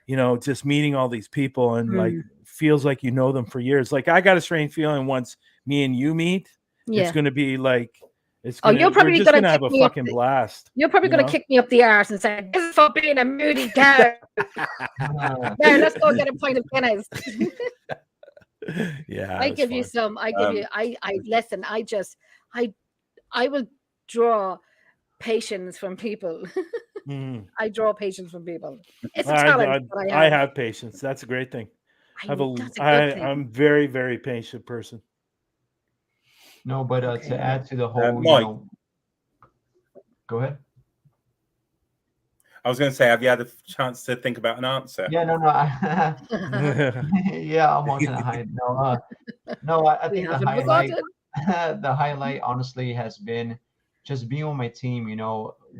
just meeting all these people and like feels like you know them for years. Like, I got a strange feeling once me and you meet, it's going to be like. You're probably going to have a fucking blast. You're probably going to kick me up the arse and say, "This is for being a moody cow." There, let's go get a pint of Guinness. Yeah, I give you some. I give you. I listen. I will draw patience from people. I draw patience from people. It's a talent. I have patience. That's a great thing. I'm very, very patient person. No, but to add to the whole, go ahead. I was going to say, have you had a chance to think about an answer? Yeah, no. Yeah, I'm not going to hide. No, I think the highlight, honestly, has been just being on my team.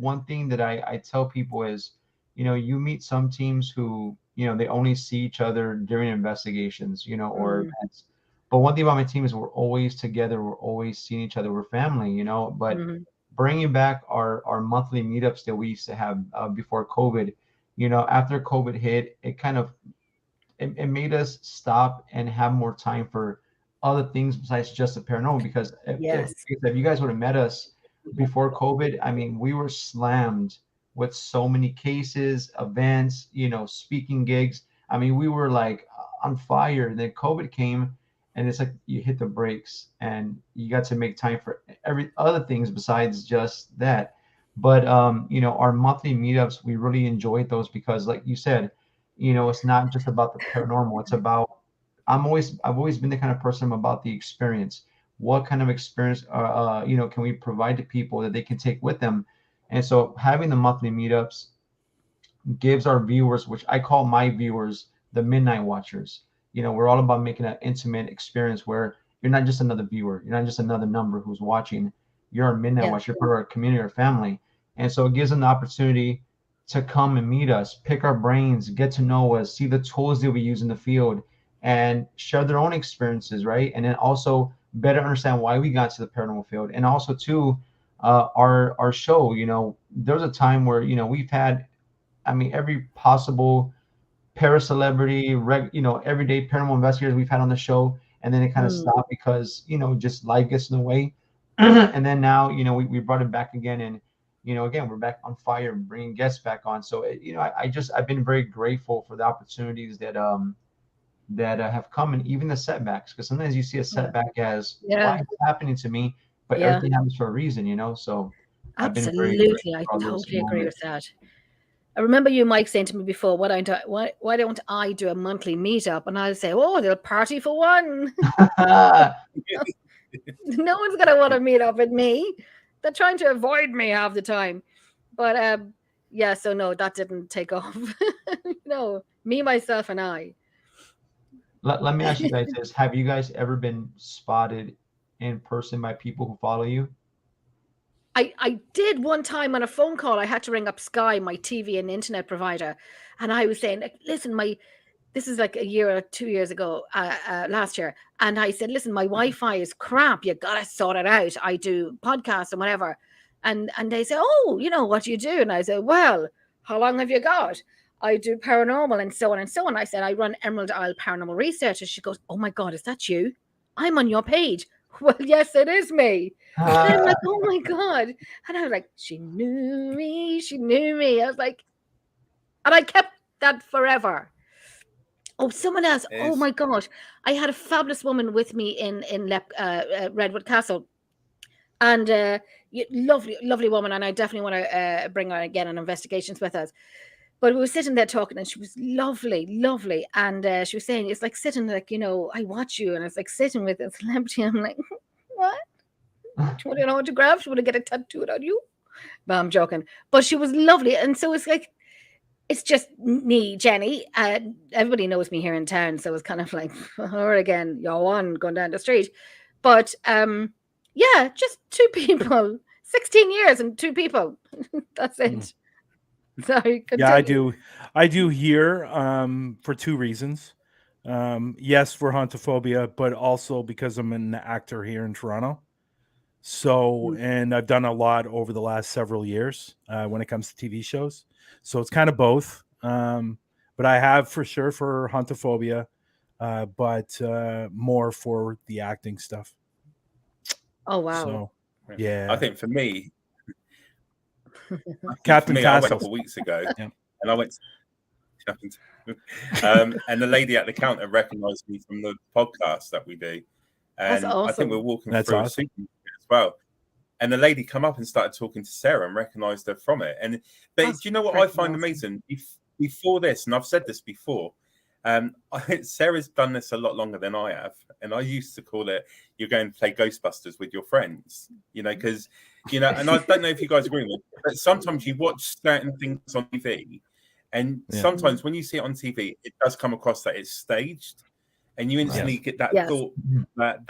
One thing that I tell people is, you meet some teams who, they only see each other during investigations, or events. But one thing about my team is we're always together. We're always seeing each other. We're family, But bringing back our monthly meetups that we used to have before COVID, after COVID hit, it kind of it made us stop and have more time for other things besides just the paranormal. Because if you guys would have met us before COVID, I mean, we were slammed with so many cases, events, speaking gigs. I mean, we were like on fire. Then COVID came. and it's like you hit the brakes and you got to make time for every other things besides just that. But our monthly meetups, we really enjoyed those because, like you said, it's not just about the paranormal. It's about I've always been the kind of person about the experience. What kind of experience can we provide to people that they can take with them? And so having the monthly meetups gives our viewers, which I call my viewers, the midnight watchers. We're all about making an intimate experience where you're not just another viewer, you're not just another number who's watching. You're a midnight watcher, you're part of our community or family. And so it gives them the opportunity to come and meet us, pick our brains, get to know us, see the tools that we use in the field, and share their own experiences, right? And then also better understand why we got to the paranormal field. And also too, our show, there was a time where, we've had, every possible para-celebrity, everyday paranormal investigators we've had on the show, and then it kind of stopped because, just life gets in the way. And then now, we brought it back again, and, again, we're back on fire, bringing guests back on. So, I've been very grateful for the opportunities that have come, and even the setbacks, because sometimes you see a setback as why is it happening to me, but everything happens for a reason, so absolutely, I totally agree with that. I remember you, Mike, saying to me before, why don't I do a monthly meetup? And I'll say, oh, they'll party for one. No one's gonna want to meet up with me. They're trying to avoid me half the time. But so no, that didn't take off. No, me, myself, and I. Let me ask you guys this. Have you guys ever been spotted in person by people who follow you? I did one time on a phone call. I had to ring up Sky, my TV and internet provider. And I was saying, listen, this is like a year or 2 years ago, last year. And I said, listen, my Wi-Fi is crap. You got to sort it out. I do podcasts and whatever. And they say, oh, what do you do? And I said, well, how long have you got? I do paranormal and so on and so on. I said, I run Emerald Isle Paranormal Research. And she goes, oh my God, is that you? I'm on your page. Well, yes, it is me. And I'm like, oh my God. And I was like, she knew me. I was like, and I kept that forever. Oh, someone else. Oh my gosh. I had a fabulous woman with me in Redwood Castle. And lovely woman. And I definitely want to bring her again on investigations with us. But we were sitting there talking, and she was lovely. And she was saying, it's like sitting, like, I watch you, and it's like sitting with a celebrity. I'm like, what? Do you want an autograph? Do you want to get a tattooed on you? But I'm joking. But she was lovely. And so it's like, it's just me, Jenny. Everybody knows me here in town. So it's kind of like, her again, you're one going down the street. But just two people, 16 years and two people. That's it. Sorry, continue. I do here for two reasons. Yes, for Hauntophobic, but also because I'm an actor here in Toronto. So, and I've done a lot over the last several years when it comes to TV shows. So it's kind of both. But I have for sure for Hauntophobic, but more for the acting stuff. Oh, wow. So, yeah. I think for me, Captain I went a couple of weeks ago, and I went and the lady at the counter recognized me from the podcast that we do. And awesome. I think we're walking through a supermarket as well. And the lady come up and started talking to Sarah and recognized her from it. But do you know what I find amazing? Before this, and I've said this before, Sarah's done this a lot longer than I have. And I used to call it, you're going to play Ghostbusters with your friends, because, and I don't know if you guys agree with it, but sometimes you watch certain things on TV, and sometimes when you see it on TV, it does come across that it's staged, and you instantly get that thought that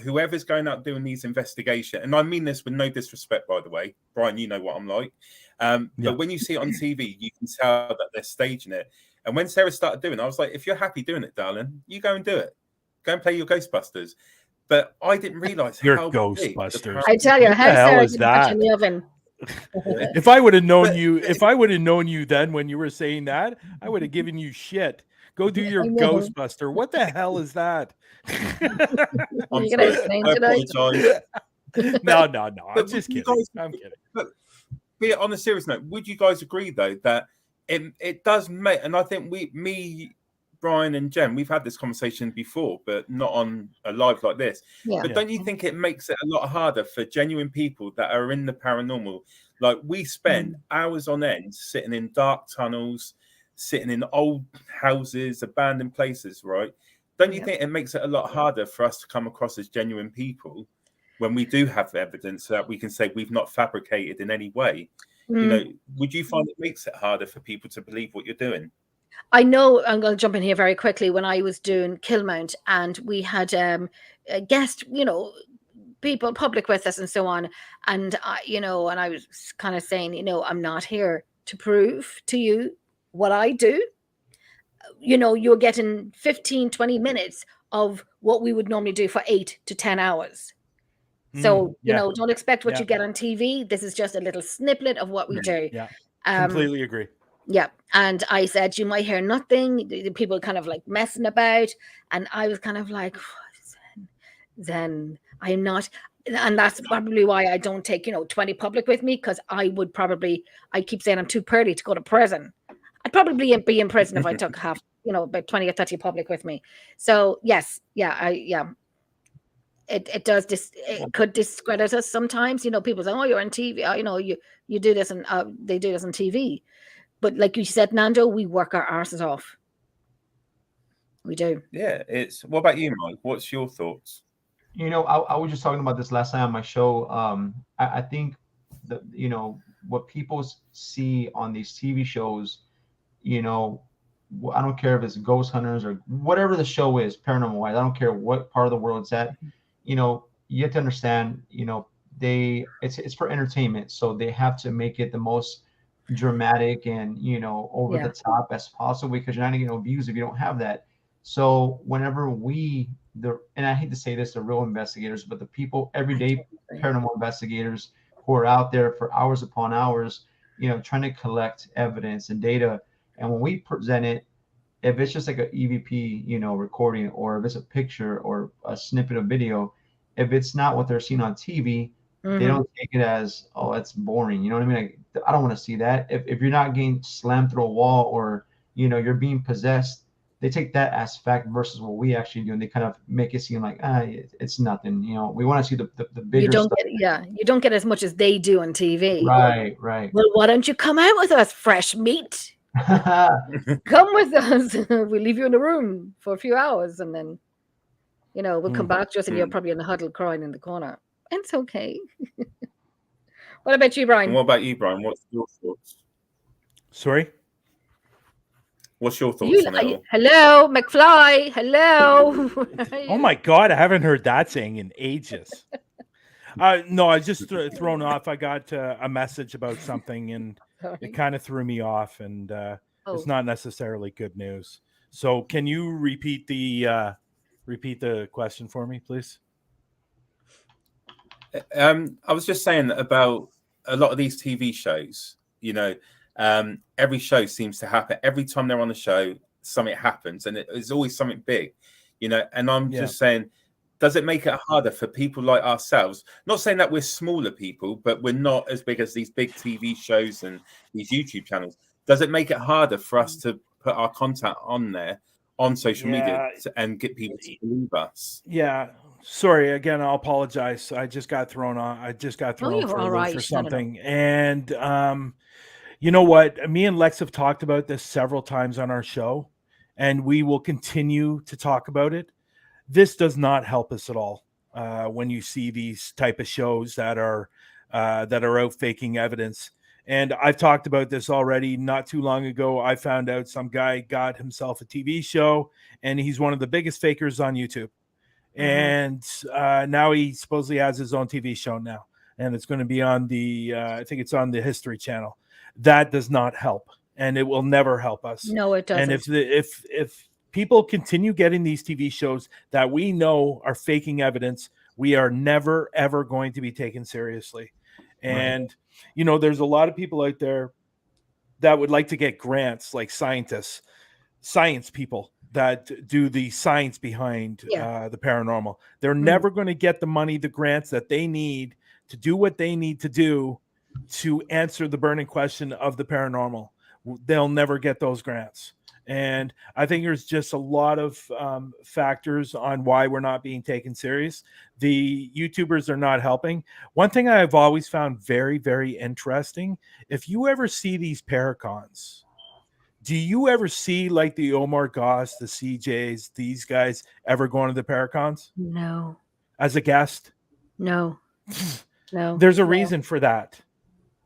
whoever's going out doing these investigations, and I mean this with no disrespect, by the way, Brian, you know what I'm like, but when you see it on TV, you can tell that they're staging it. And when Sarah started doing it, I was like, if you're happy doing it, darling, you go and do it. Go and play your Ghostbusters. But I didn't realize how Ghostbusters. I tell you, how Sarah is that? In the oven. If I would have known you then when you were saying that, I would have given you shit. Go do your Ghostbuster. What the hell is that? I'm going to explain tonight. No. I'm just kidding. I'm kidding. But on a serious note, would you guys agree though that it does make, and I think Brian and Jen, we've had this conversation before, but not on a live like this. Yeah. But don't you think it makes it a lot harder for genuine people that are in the paranormal? Like, we spend hours on end sitting in dark tunnels, sitting in old houses, abandoned places, right? Don't you think it makes it a lot harder for us to come across as genuine people when we do have evidence that we can say we've not fabricated in any way? You know, would you find it makes it harder for people to believe what you're doing? I know, I'm going to jump in here very quickly. When I was doing Killmount and we had a guest, you know, people, public with us and so on. And, you know, and I was kind of saying, you know, I'm not here to prove to you what I do. You know, you're getting 15, 20 minutes of what we would normally do for 8 to 10 hours. So, you know, don't expect what you get on TV. This is just a little snippet of what we do. Yeah, completely agree. Yeah. And I said, you might hear nothing. The people kind of like messing about. And I was kind of like, then I'm not. And that's probably why I don't take, you know, 20 public with me, because I keep saying I'm too pearly to go to prison. I'd probably be in prison if I took half, you know, about 20 or 30 public with me. So yes, it does it could discredit us sometimes. You know, people say, oh, you're on TV, you know, you do this, and they do this on TV. But like you said, Nando, we work our arses off. We do. Yeah, what about you, Mike? What's your thoughts? You know, I was just talking about this last night on my show. I think that, you know, what people see on these TV shows, you know, I don't care if it's Ghost Hunters or whatever the show is, paranormal wise, I don't care what part of the world it's at. You know, you have to understand, you know, it's for entertainment, so they have to make it the most dramatic and, you know, over the top as possible, because you're not gonna get no views if you don't have that. So whenever and I hate to say this, the real investigators, but the people, everyday paranormal investigators who are out there for hours upon hours, you know, trying to collect evidence and data. And when we present it, if it's just like an EVP, you know, recording, or if it's a picture or a snippet of video, if it's not what they're seeing on TV, they don't take it as, oh, that's boring. You know what I mean? Like, I don't want to see that. If you're not getting slammed through a wall, or, you know, you're being possessed, they take that as fact versus what we actually do, and they kind of make it seem like, it's nothing. You know, we want to see the bigger stuff. You don't get as much as they do on TV. Right. Well, why don't you come out with us, fresh meat? Come with us. We'll leave you in the room for a few hours, and then, you know, we'll come back just, and you're probably in the huddle crying in the corner. It's okay. What about you, Brian? And what about you, Brian? What's your thoughts? Sorry? What's your thoughts on it all? Hello, McFly. Hello. Oh my God, I haven't heard that saying in ages. No, I was just thrown off. I got a message about something, and it kind of threw me off, and it's not necessarily good news. So can you repeat the question for me, please? I was just saying about a lot of these TV shows, you know, every show seems to happen. Every time they're on the show, something happens, and it's always something big, you know. And I'm just saying, does it make it harder for people like ourselves? Not saying that we're smaller people, but we're not as big as these big TV shows and these YouTube channels. Does it make it harder for us to put our content on there, on social media, and get people to believe us? Yeah. Sorry, again, I'll apologize. I just got thrown on. I just got thrown for something. And you know what? Me and Lex have talked about this several times on our show, and we will continue to talk about it. This does not help us at all when you see these type of shows that are out faking evidence. And I've talked about this already. Not too long ago, I found out some guy got himself a TV show, and he's one of the biggest fakers on YouTube. And now he supposedly has his own TV show now, and it's going to be on the I think it's on the History Channel. That does not help, and it will never help us. No, it doesn't. And if people continue getting these TV shows that we know are faking evidence, we are never ever going to be taken seriously. And you know, there's a lot of people out there that would like to get grants, like science people that do the science behind the paranormal. They're never going to get the money, the grants that they need to do what they need to do to answer the burning question of the paranormal. They'll never get those grants. And I think there's just a lot of factors on why we're not being taken serious. The YouTubers are not helping. One thing I've always found very, very interesting, if you ever see these Paracons, do you ever see like the Omar Goss, the CJs, these guys ever going to the Paracons? No. As a guest? No. No. There's a reason for that.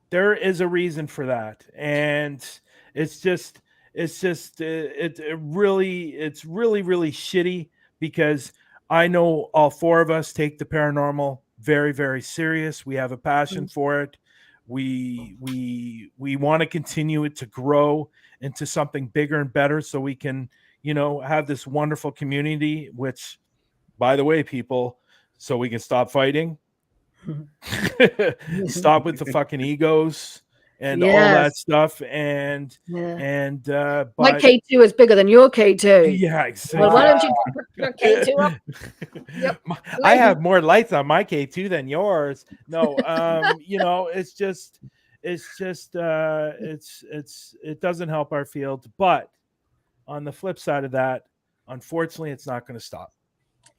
There is a reason for that. And it's really really shitty, because I know all four of us take the paranormal very, very serious. We have a passion for it. We want to continue it to grow into something bigger and better, so we can, have this wonderful community, which, by the way, people, so we can stop fighting, stop with the fucking egos and all that stuff. And my K2 is bigger than your K2. Yeah, exactly. Well, why don't you put your K2 up? Yep. I have more lights on my K2 than yours. No, it doesn't help our field. But on the flip side of that, unfortunately, it's not going to stop.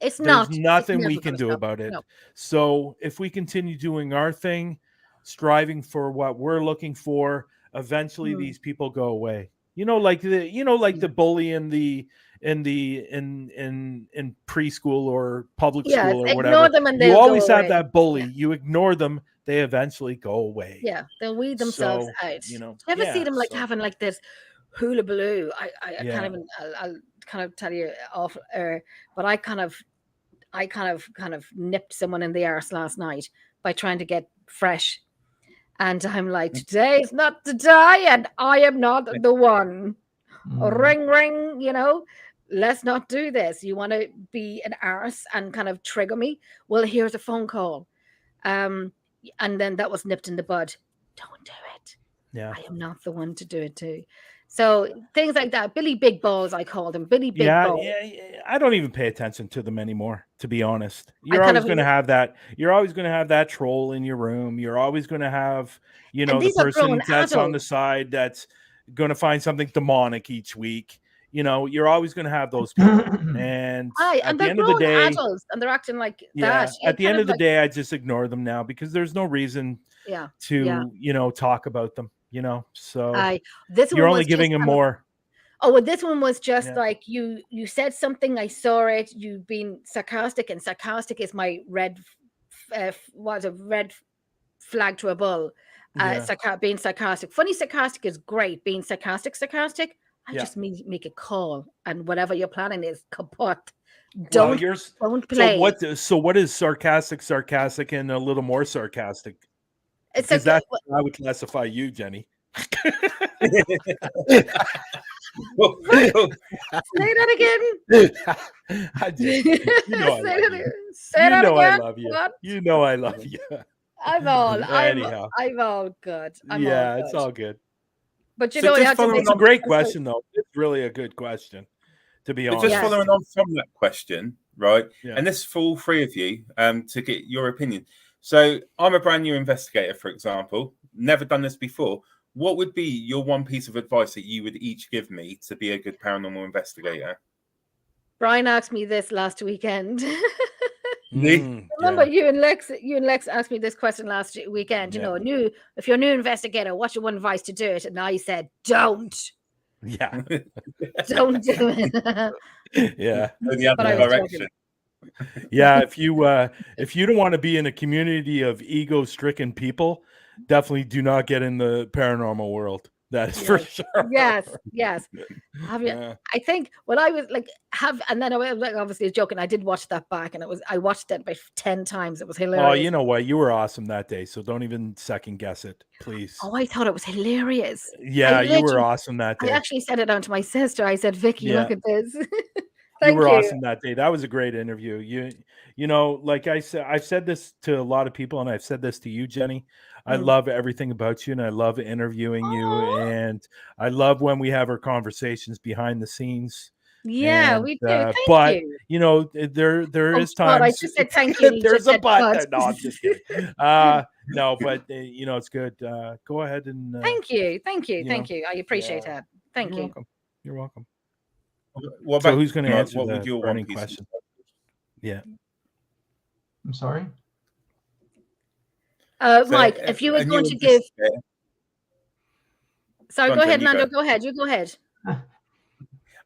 There's nothing we can do about it. No. So if we continue doing our thing, striving for what we're looking for, eventually these people go away. Like the bully in preschool or public school or whatever. Them and you always have that bully. Yeah. You ignore them, they eventually go away. Yeah, they'll weed themselves out. You ever see them having like this hula baloo? I can't even. I'll kind of tell you off air, but I kind of nipped someone in the arse last night by trying to get fresh. And I'm like, today's not the day, and I am not the one. Ring, ring, let's not do this. You want to be an arse and kind of trigger me? Well, here's a phone call. And then that was nipped in the bud. Don't do it. Yeah. I am not the one to do it too. So things like that. Billy Big Balls, I called him. Billy Big Balls. Yeah. I don't even pay attention to them anymore, to be honest. You're always going to have that. You're always going to have that troll in your room. You're always going to have, the person that's on the side that's going to find something demonic each week. You're always going to have those people. And at the end of the day, adults, and they're acting like that. At the end of the day, I just ignore them now, because there's no reason to, talk about them. So you're only giving them more. This one was just like you said something, I saw it, you've been sarcastic, and sarcastic is my red red flag to a bull. Being sarcastic. Funny sarcastic is great. Being sarcastic, I just make a call, and whatever your planning is, kaput. Don't play. So what is sarcastic and a little more sarcastic? Because that's how I would classify you, Jenny. Say that again. I did. Say that again. I love you. What? You know I love you. I'm all good. It's all good. But it's a great question, though. It's really a good question, to be honest. Just following on from that question, right? Yeah. And this is for all three of you, to get your opinion. So I'm a brand new investigator, for example, never done this before. What would be your one piece of advice that you would each give me to be a good paranormal investigator? Brian asked me this last weekend. Remember, you and Lex asked me this question last weekend. If you're a new investigator, what's your one advice to do it? And I said, don't. Yeah. Don't do it. Yeah. In the other direction. Yeah, if you don't want to be in a community of ego-stricken people, definitely do not get in the paranormal world. That is for sure. Yes. I think when I was and then I was obviously joking. I did watch that back, and I watched it about 10 times. It was hilarious. Oh, you know what? You were awesome that day, so don't even second guess it, please. Oh, I thought it was hilarious. Yeah, you were awesome that day. I actually said it on to my sister. I said, Vicky, look at this. You were awesome that day. That was a great interview. You know, like I said, I've said this to a lot of people, and I've said this to you, Jenny. I love everything about you, and I love interviewing you, and I love when we have our conversations behind the scenes. Yeah, we do. Thank you. You know, there is times. I just said thank you. There's a but. No, I'm just kidding. No, but you know, it's good. Go ahead and. Thank you. I appreciate that. Thank you. You're welcome. What So about who's going to answer what the would your burning One Piece question? Yeah. I'm sorry. Mike, if you were going to give. Sorry, go ahead, Nando. Go ahead. You go ahead. I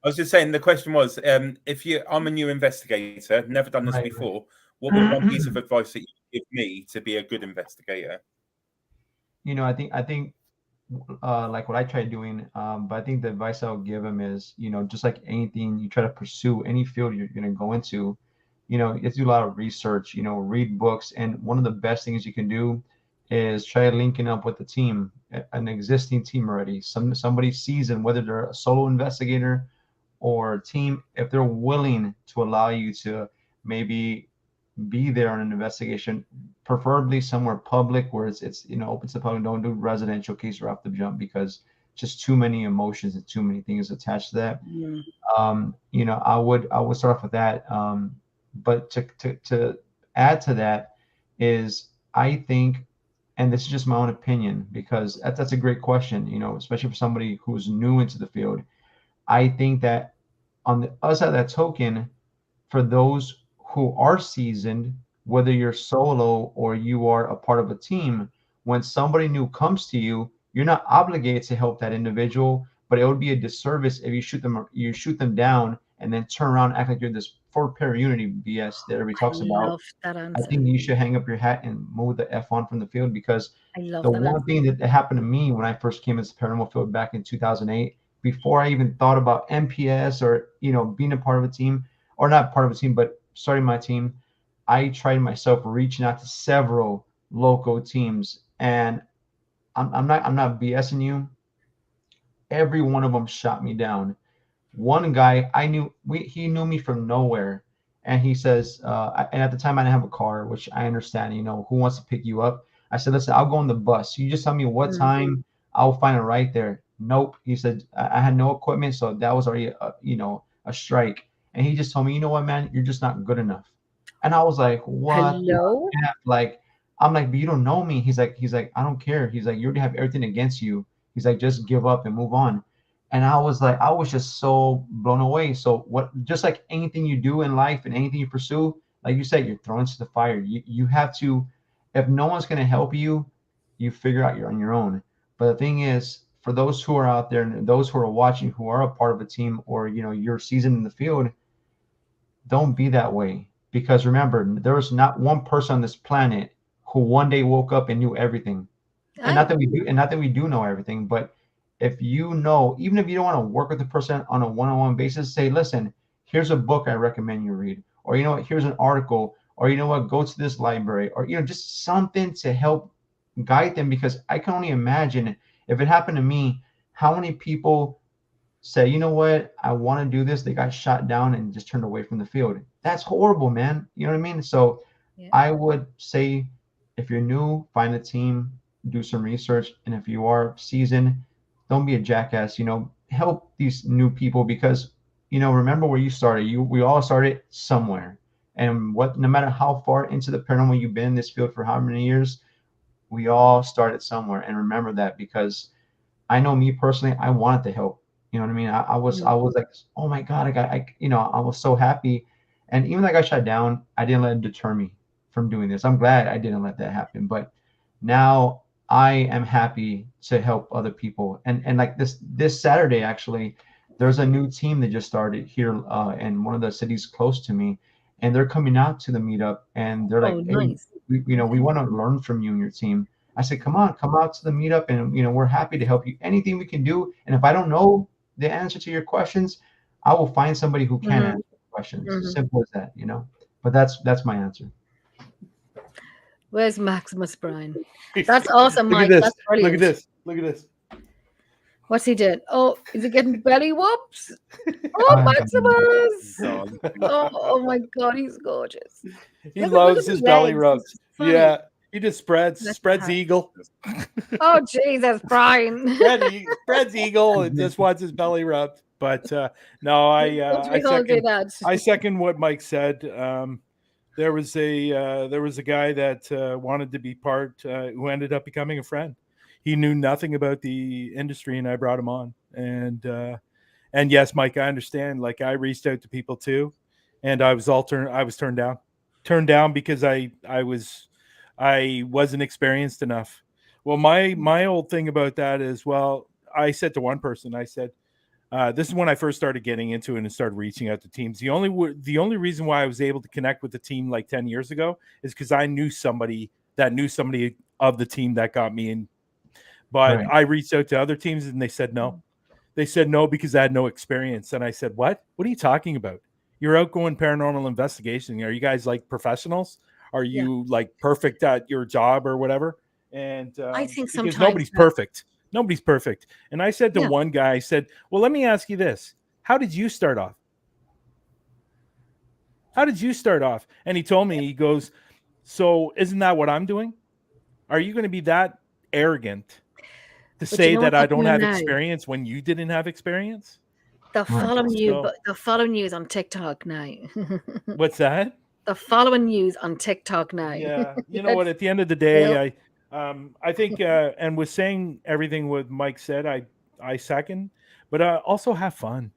was just saying the question was, if I'm a new investigator, never done this before, what would one piece of advice that you give me to be a good investigator? I think like what I tried doing, but I think the advice I would give him is, just like anything you try to pursue, any field you're going to go into, you have to do a lot of research, read books. And one of the best things you can do is try linking up with the team, an existing team already, somebody seasoned, whether they're a solo investigator or a team, if they're willing to allow you to maybe be there on an investigation, preferably somewhere public where it's open to the public. Don't do residential case right off the jump, because just too many emotions and too many things attached to that. I would start off with that. But to add to that is, I think, and this is just my own opinion, because that's a great question, especially for somebody who's new into the field. I think that on the other side of that token, for those who are seasoned, whether you're solo or you are a part of a team, when somebody new comes to you, you're not obligated to help that individual, but it would be a disservice if you shoot them down and then turn around and act like you're this for pair unity BS that everybody talks about. Love that answer. I think you should hang up your hat and move the F on from the field, because the one thing that happened to me when I first came into the paranormal field back in 2008, before I even thought about MPS or being a part of a team, or not part of a team, but starting my team, I tried myself reaching out to several local teams, and I'm not BSing you. Every one of them shot me down. One guy he knew me from nowhere, and he says, and at the time I didn't have a car, which I understand. Who wants to pick you up? I said, listen, I'll go on the bus. You just tell me what time, I'll find it right there. Nope. He said, I had no equipment, so that was already a strike. And he just told me, you know what, man, you're just not good enough. And I was like, what? Hello? Like, I'm like, but you don't know me. He's like, I don't care. He's like, you already have everything against you. He's like, just give up and move on. And I was just so blown away. So just like anything you do in life and anything you pursue, like you said, you're thrown into the fire. You have to, if no one's going to help you, you figure out you're on your own. But the thing is, for those who are out there and those who are watching, who are a part of a team, or, you're seasoned in the field, don't be that way. Because remember, there was not one person on this planet who one day woke up and knew everything. And not that we do know everything, but if even if you don't want to work with the person on a one-on-one basis, say, listen, here's a book I recommend you read, or here's an article, or go to this library, or just something to help guide them. Because I can only imagine, if it happened to me, how many people say, you know what, I want to do this, they got shot down and just turned away from the field. That's horrible, man. You know what I mean? So I would say, if you're new, find a team, do some research, and if you are seasoned, don't be a jackass. Help these new people, because remember where you started. We all started somewhere, and no matter how far into the paranormal you've been in this field for how many years, we all started somewhere. And remember that, because I know me personally, I wanted to help. You know what I mean? I was like, oh my God, I was so happy. And even though I got shut down, I didn't let it deter me from doing this. I'm glad I didn't let that happen. But now I am happy to help other people. And like this Saturday, actually, there's a new team that just started here in one of the cities close to me, and they're coming out to the meetup, and they're like, nice. Hey, we want to learn from you and your team. I said, come out to the meetup, and we're happy to help you. Anything we can do. And if I don't know the answer to your questions, I will find somebody who can answer the questions. Simple as that, But that's my answer. Where's Maximus Brian? That's awesome, Mike. Look at this. That's brilliant. Look at this. What's he did? Oh, is he getting belly whoops? Oh, Maximus! Oh my God, he's gorgeous. He loves his belly rubs. Yeah, he just spreads eagle. Oh Jesus, Brian! Spreads eagle and just wants his belly rubbed. But no, I second what Mike said. There was a guy that wanted to be part, who ended up becoming a friend. He knew nothing about the industry, and I brought him on. And And yes, Mike, I understand. Like I reached out to people too, and I was turned down because I wasn't experienced enough. Well, my old thing about that is, well, I said to one person, I said, this is when I first started getting into it and started reaching out to teams. The only reason why I was able to connect with the team like 10 years ago is because I knew somebody of the team that got me in. But Right. I reached out to other teams and they said no. They said no because I had no experience. And I said, what? What are you talking about? You're outgoing paranormal investigation. Are you guys like professionals? Are Yeah. you like perfect at your job or whatever? And I think because sometimes nobody's perfect. Nobody's perfect. And I said to Yeah. one guy, I said, well, let me ask you this. How did you start off? How did you start off? And he told me, he goes, so isn't that what I'm doing? Are you going to be that arrogant to But you say know that what I they're don't doing have now? experience when you didn't have experience? They're Right. following you, So but they're following you on TikTok now. what's that? They're following you on TikTok now. Yeah, you know That's what? At the end of the still day, I think, and with saying everything what Mike said, I second, but also have fun.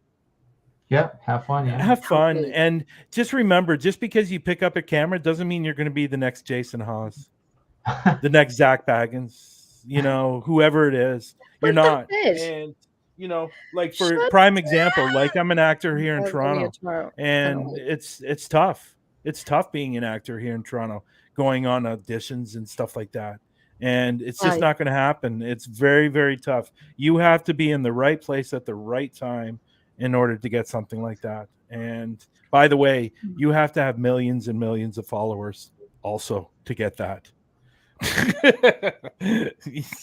Yeah. Have fun. Yeah. Have fun, totally. and just remember, just because you pick up a camera doesn't mean you're going to be the next Jason Hawes, the next Zach Baggins, you know, whoever it is. You're Well, that's not, it. and you know, like for Shut prime example, like I'm an actor here in I'll come here Toronto, tomorrow. Cannot and wait. it's tough. It's tough being an actor here in Toronto, going on auditions and stuff like that. And it's just Aye. not going to happen. It's very, very tough. You have to be in the right place at the right time in order to get something like that. And by the way, you have to have millions and millions of followers also to get that. I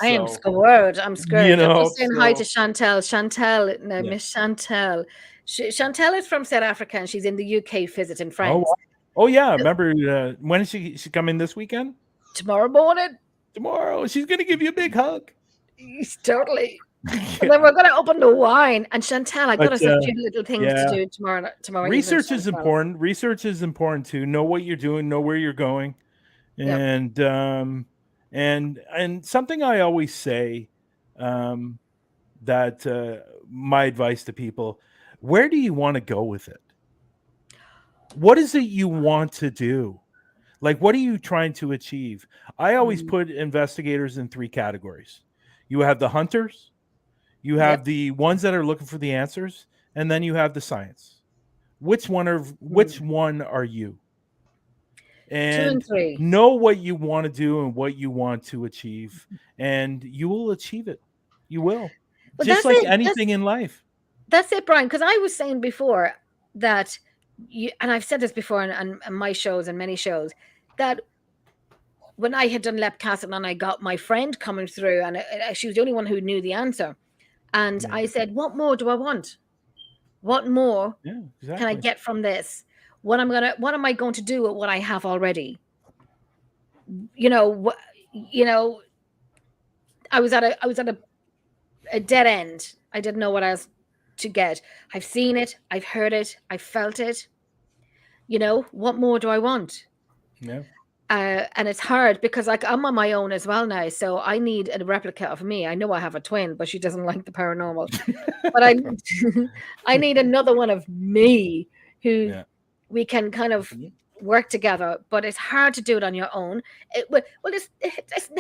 am So, scared. I'm you scared. I'm know, just saying hi to so Chantel. Chantel, no, yeah. Miss Chantel. Chantel is from South Africa and she's in the UK visiting Oh, friends. oh yeah. Remember when is she coming this weekend? Tomorrow morning, Tomorrow. She's gonna give you a big hug. totally. And then Yeah. we're gonna open the wine. And Chantel, I got But us a few little things to yeah, do tomorrow evening. research is Chantel. important. Research is important too. Know what you're doing, know where you're going. Yep. And something I always say, um that my advice to people, where do you want to go with it? What is it you want to do? Like, what are you trying to achieve? I always Mm. put investigators in three categories. You have the hunters, you Yep. have the ones that are looking for the answers, and then you have the science. Which one are you? 2 and And 3. know what you want to do and what you want to achieve, and you will achieve it. You will. Well, Just that's like it. anything in life. That's it, Brian. Because I was saying before that and I've said this before on my shows and many shows, that when I had done Lep Castle and I got my friend coming through, and she was the only one who knew the answer. And Yeah. I said, what more do I want? What more Yeah, can I exactly. get from this? What am I going to do with what I have already? You know, I was at a dead end. I didn't know what else to get. I've seen it, I've heard it, I've felt it. You know, what more do I want? Yeah. And it's hard because like I'm on my own as well now, so I need a replica of me. I know I have a twin, but she doesn't like the paranormal. But I I need another one of me who Yeah. we can kind of work together. But it's hard to do it on your own. It's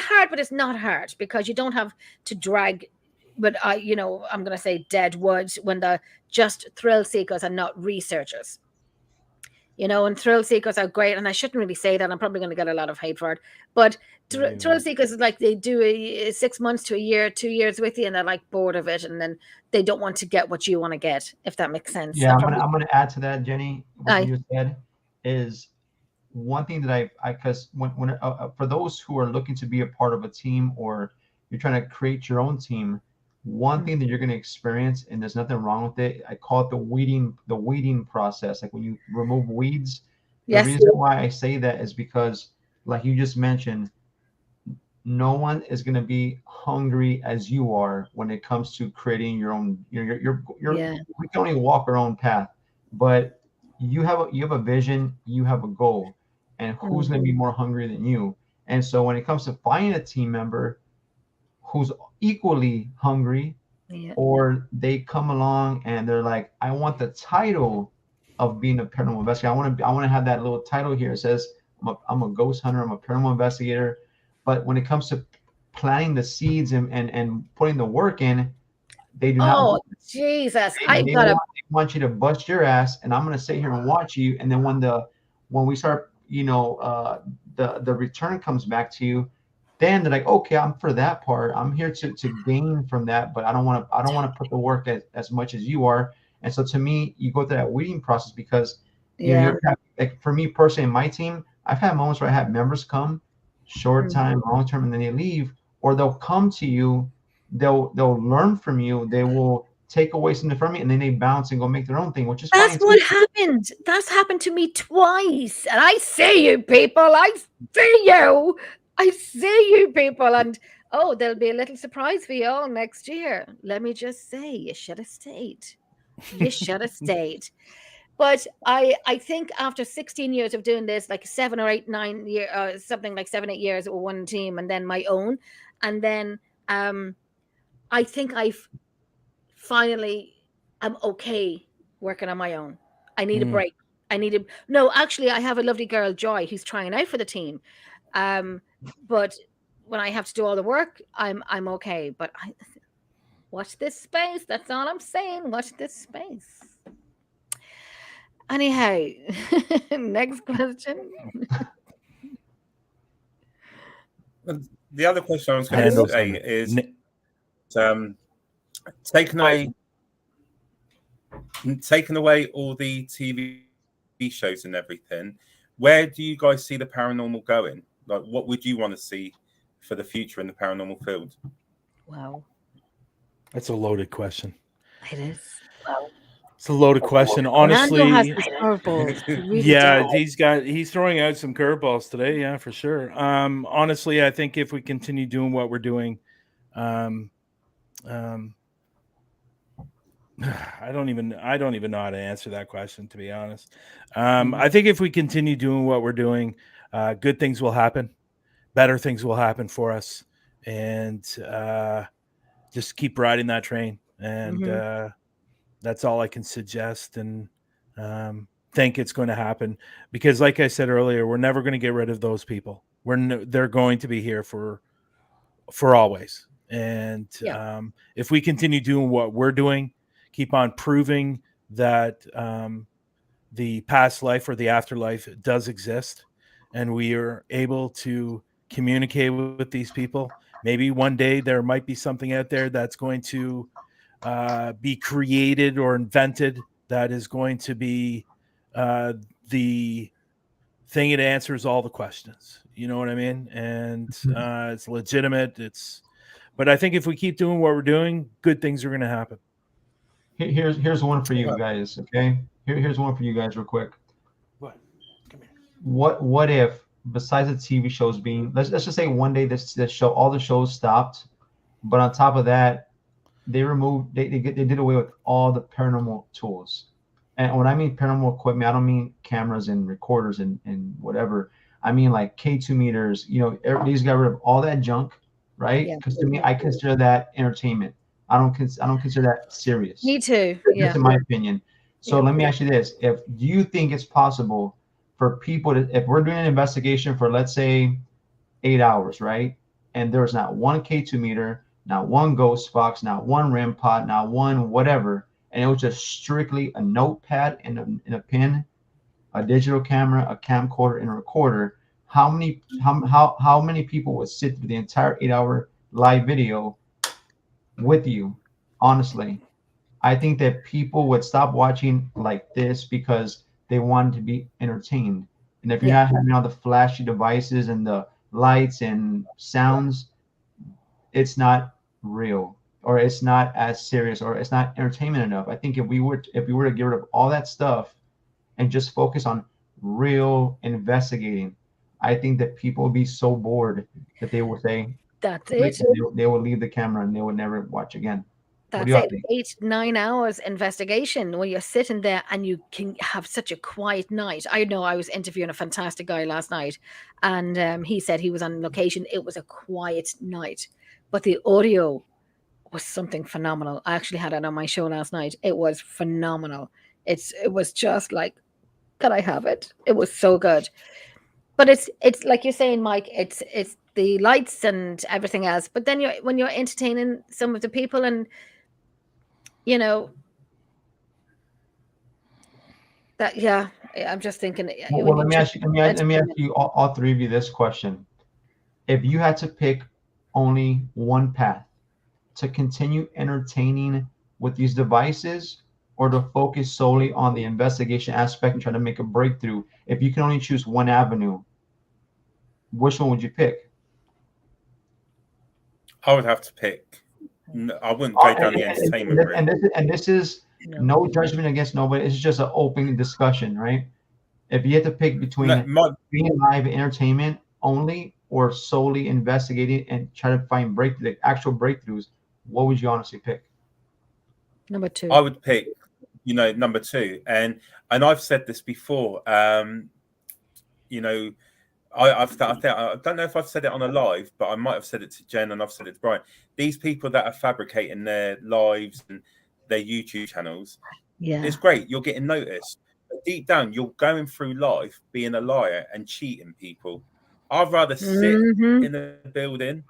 hard, but it's not hard because you don't have to drag. But I'm going to say dead wood when they're just thrill seekers and not researchers. And thrill seekers are great, and I shouldn't really say that. I'm probably going to get a lot of hate for it. But thrill seekers is like they do a 6 months to a year, 2 years with you, and they're like bored of it, and then they don't want to get what you want to get, if that makes sense. Yeah, I'm gonna add to that, Jenny. What Aye. you just said is one thing that I because when for those who are looking to be a part of a team, or you're trying to create your own team, one thing that you're going to experience, and there's nothing wrong with it, I call it the weeding process. Like when you remove weeds. Yes. The reason why I say that is because, like you just mentioned, no one is going to be hungry as you are when it comes to creating your own. Yeah. We can only walk our own path, but you have a vision, you have a goal, and who's going to be more hungry than you? And so when it comes to finding a team member who's equally hungry, Yeah. or they come along and they're like, I want the title of being a paranormal investigator. I want to have that little title here. It says I'm a ghost hunter, I'm a paranormal investigator. But when it comes to planting the seeds and putting the work in, they do not. Oh, Jesus. They want you to bust your ass, and I'm going to sit here and watch you. And then when we start, the return comes back to you, then they're like, okay, I'm for that part. I'm here to gain from that, but I don't want to put the work as much as you are. And so to me, you go through that weeding process because you're like, for me personally, in my team, I've had moments where I have members come short time, long term, and then they leave, or they'll come to you, they'll learn from you, they will take away something from me, and then they bounce and go make their own thing, which is That's fine. what happened. That's happened to me twice. And I see you people. I see you. I see you people. And oh, there'll be a little surprise for you all next year. Let me just say, you should have stayed. You should have stayed. But I think after 16 years of doing this, like 7 or 8, 9 years, something like 7, 8 years with one team, and then my own, and then I think I've finally I'm okay working on my own. I need a break. No, actually, I have a lovely girl, Joy, who's trying out for the team. But when I have to do all the work, I'm okay. But watch this space. That's all I'm saying. Watch this space. Anyhow, next question. The other question I was going to say is taking away all the TV shows and everything, where do you guys see the paranormal going? Like, what would you want to see for the future in the paranormal field? Wow. That's a loaded question. It is. Wow. It's a loaded question. Honestly, really he's throwing out some curveballs today. Yeah, for sure. Honestly, I think if we continue doing what we're doing, I don't even know how to answer that question, to be honest. I think if we continue doing what we're doing, good things will happen, better things will happen for us, and just keep riding that train. And that's all I can suggest, and think it's going to happen, because like I said earlier, we're never going to get rid of those people. They're going to be here for always. And if we continue doing what we're doing, keep on proving that the past life or the afterlife does exist, and we are able to communicate with these people, maybe one day there might be something out there that's going to be created or invented that is going to be the thing that answers all the questions. You know what I mean? And it's legitimate. But I think if we keep doing what we're doing, good things are going to happen. Here's one for you guys. Okay, here's one for you guys, real quick. What? Come here. What if, besides the TV shows being, let's just say one day this show, all the shows stopped, but on top of that, they did away with all the paranormal tools. And when I mean paranormal equipment, I don't mean cameras and recorders and whatever. I mean like K2 meters. Everybody's got rid of all that junk, right? Because to me, I consider that entertainment. I don't consider that serious. Me too. That's in my opinion. So let me ask you this: do you think it's possible for people to, if we're doing an investigation for, let's say, 8 hours, right? And there's not one K2 meter, not one ghost box, not one REM pod, not one whatever, and it was just strictly a notepad and a pen, a digital camera, a camcorder, and a recorder. How many people would sit through the entire 8-hour live video with you? Honestly, I think that people would stop watching like this because they wanted to be entertained. And if you're not having all the flashy devices and the lights and sounds, it's not real, or it's not as serious, or it's not entertainment enough. I think if we were to get rid of all that stuff and just focus on real investigating, I think that people would be so bored that they would say, that's it. They will leave the camera and they would never watch again. That's it. 8, 9 hours investigation where you're sitting there and you can have such a quiet night. I know I was interviewing a fantastic guy last night, and he said he was on location. It was a quiet night, but the audio was something phenomenal. I actually had it on my show last night. It was phenomenal. It was just like, could I have it? It was so good. But it's like you're saying, Mike, it's the lights and everything else. But then when you're entertaining some of the people, and you know that, yeah, I'm just thinking. Well, let me ask you all three of you this question. If you had to pick only one path to continue entertaining with these devices, or to focus solely on the investigation aspect and try to make a breakthrough, if you can only choose one avenue, which one would you pick? I would have to pick. I wouldn't go down the entertainment route. And this is no judgment against nobody. It's just an open discussion, right? If you had to pick between being live entertainment only or solely investigating and try to find actual breakthroughs, what would you honestly pick? Number two. I would pick, number two. And I've said this before. I don't know if I've said it on a live, but I might have said it to Jen and I've said it to Brian. These people that are fabricating their lives and their YouTube channels, it's great. You're getting noticed. But deep down, you're going through life being a liar and cheating people. I'd rather sit in the building.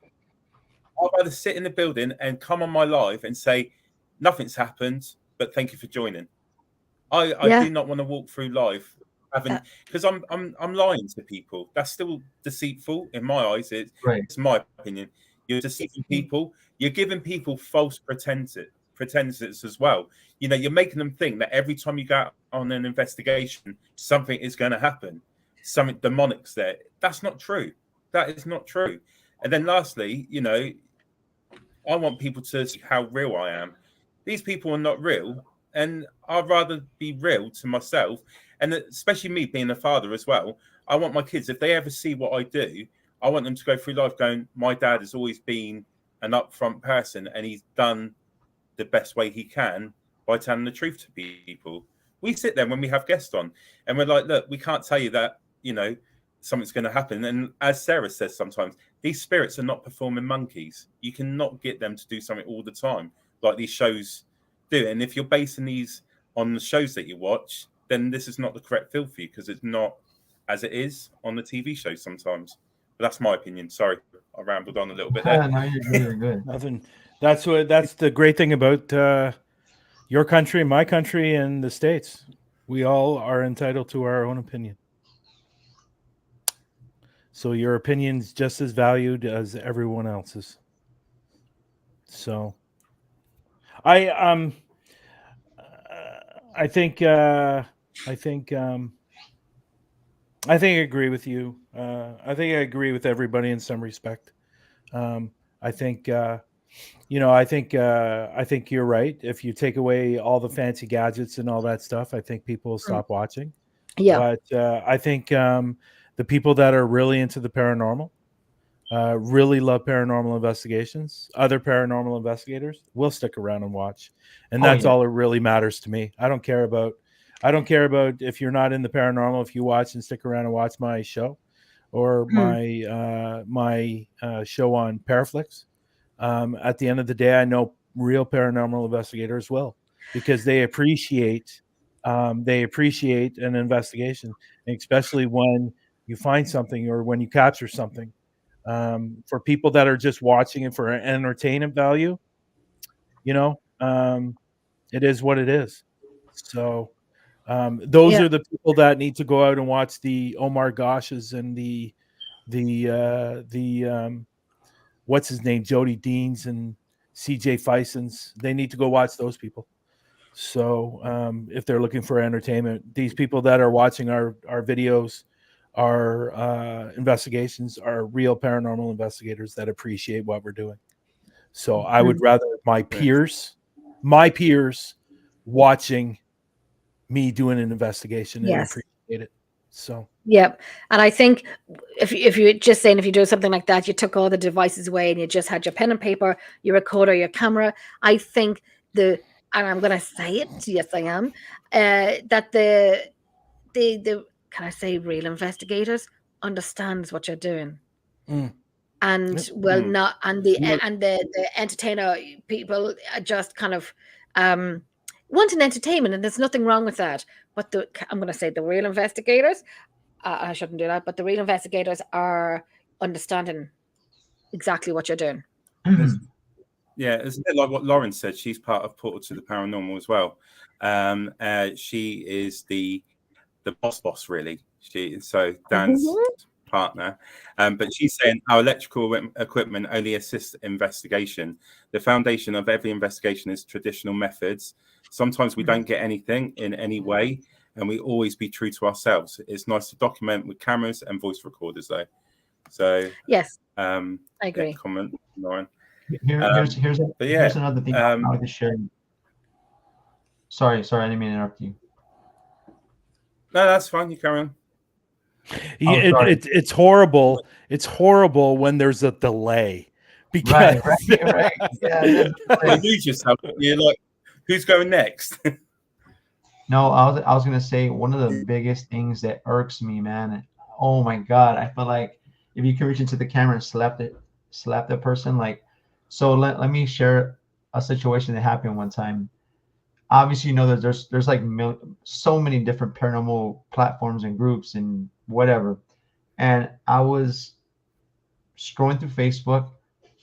I'd rather sit in the building and come on my live and say, nothing's happened, but thank you for joining. I do not want to walk through life because I'm lying to people. That's still deceitful in my eyes. It's my opinion. You're deceiving people. You're giving people false pretenses as well. You're making them think that every time you go out on an investigation, something is going to happen. Something demonic's there. That's not true. That is not true. And then lastly, I want people to see how real I am. These people are not real, and I'd rather be real to myself, and especially me being a father as well. I want my kids, if they ever see what I do, I want them to go through life going, my dad has always been an upfront person, and he's done the best way he can by telling the truth to people. We sit there when we have guests on, and we're like, look, we can't tell you that, something's going to happen. And as Sarah says, sometimes these spirits are not performing monkeys. You cannot get them to do something all the time like these shows do. And if you're basing these on the shows that you watch, then this is not the correct field for you, because it's not as it is on the TV shows sometimes. But that's my opinion. Sorry, I rambled on a little bit there. No, you're good. Nothing. That's the great thing about your country, my country, and the States. We all are entitled to our own opinion. So your opinion's just as valued as everyone else's. So I think I agree with you. I think I agree with everybody in some respect. I think you're right. If you take away all the fancy gadgets and all that stuff, I think people will stop watching. Yeah. But I think the people that are really into the paranormal, really love paranormal investigations, other paranormal investigators will stick around and watch. And that's all that really matters to me. I don't care about if you're not in the paranormal, if you watch and stick around and watch my show or my show on Paraflix. At the end of the day, I know real paranormal investigators will, because they appreciate an investigation, especially when you find something or when you capture something. For people that are just watching it for entertainment value, it is what it is. So those are the people that need to go out and watch the Omar Goshes and the what's his name, Jody Deans and CJ Fisons. They need to go watch those people. So if they're looking for entertainment, these people that are watching our videos, our investigations, are real paranormal investigators that appreciate what we're doing. So I would rather my peers watching me doing an investigation and appreciate it. So and I think if you're just saying, if you do something like that, you took all the devices away and you just had your pen and paper, your recorder, your camera, I think and I'm going to say it, yes I am, that the can I say real investigators understands what you're doing. and will not, and the entertainer people are just kind of want an entertainment, and there's nothing wrong with that. But I'm going to say the real investigators, I shouldn't do that, but the real investigators are understanding exactly what you're doing. Yeah, it's a bit like what Lauren said. She's part of Portal to the Paranormal as well. She is the boss, really. So Dan's partner. But she's saying our electrical equipment only assists investigation. The foundation of every investigation is traditional methods. Sometimes we don't get anything in any way, and we always be true to ourselves. It's nice to document with cameras and voice recorders, though. So yes, I agree. Comment, Lauren. Here's another thing I wanted to share. Sorry, I didn't mean to interrupt you. No, that's fine. You carry on. It's horrible. It's horrible when there's a delay. Because right. Yeah, you lose yourself. You're like, who's going next? No, I was gonna say one of the biggest things that irks me, man. Oh my God, I feel like if you can reach into the camera and slap that person, like. So let me share a situation that happened one time. Obviously, you know that there's like so many different paranormal platforms and groups and whatever. And I was scrolling through Facebook,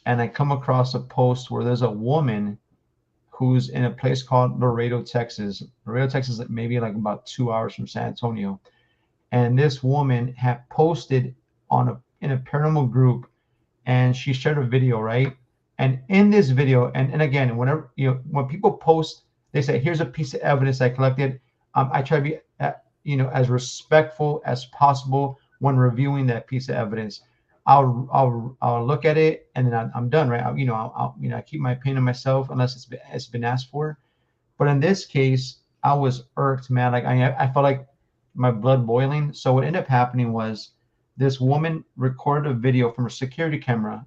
and I come across a post where there's a woman who's in a place called Laredo, Texas. Laredo, Texas, maybe like about 2 hours from San Antonio. And this woman had posted in a paranormal group, and she shared a video, right? And in this video, and again, whenever when people post, they say, "Here's a piece of evidence I collected." I try to be, as respectful as possible when reviewing that piece of evidence. I'll look at it, and then I'm done, right? I keep my opinion to myself unless it's been asked for. But in this case, I was irked, man. Like I felt like my blood boiling. So what ended up happening was this woman recorded a video from her security camera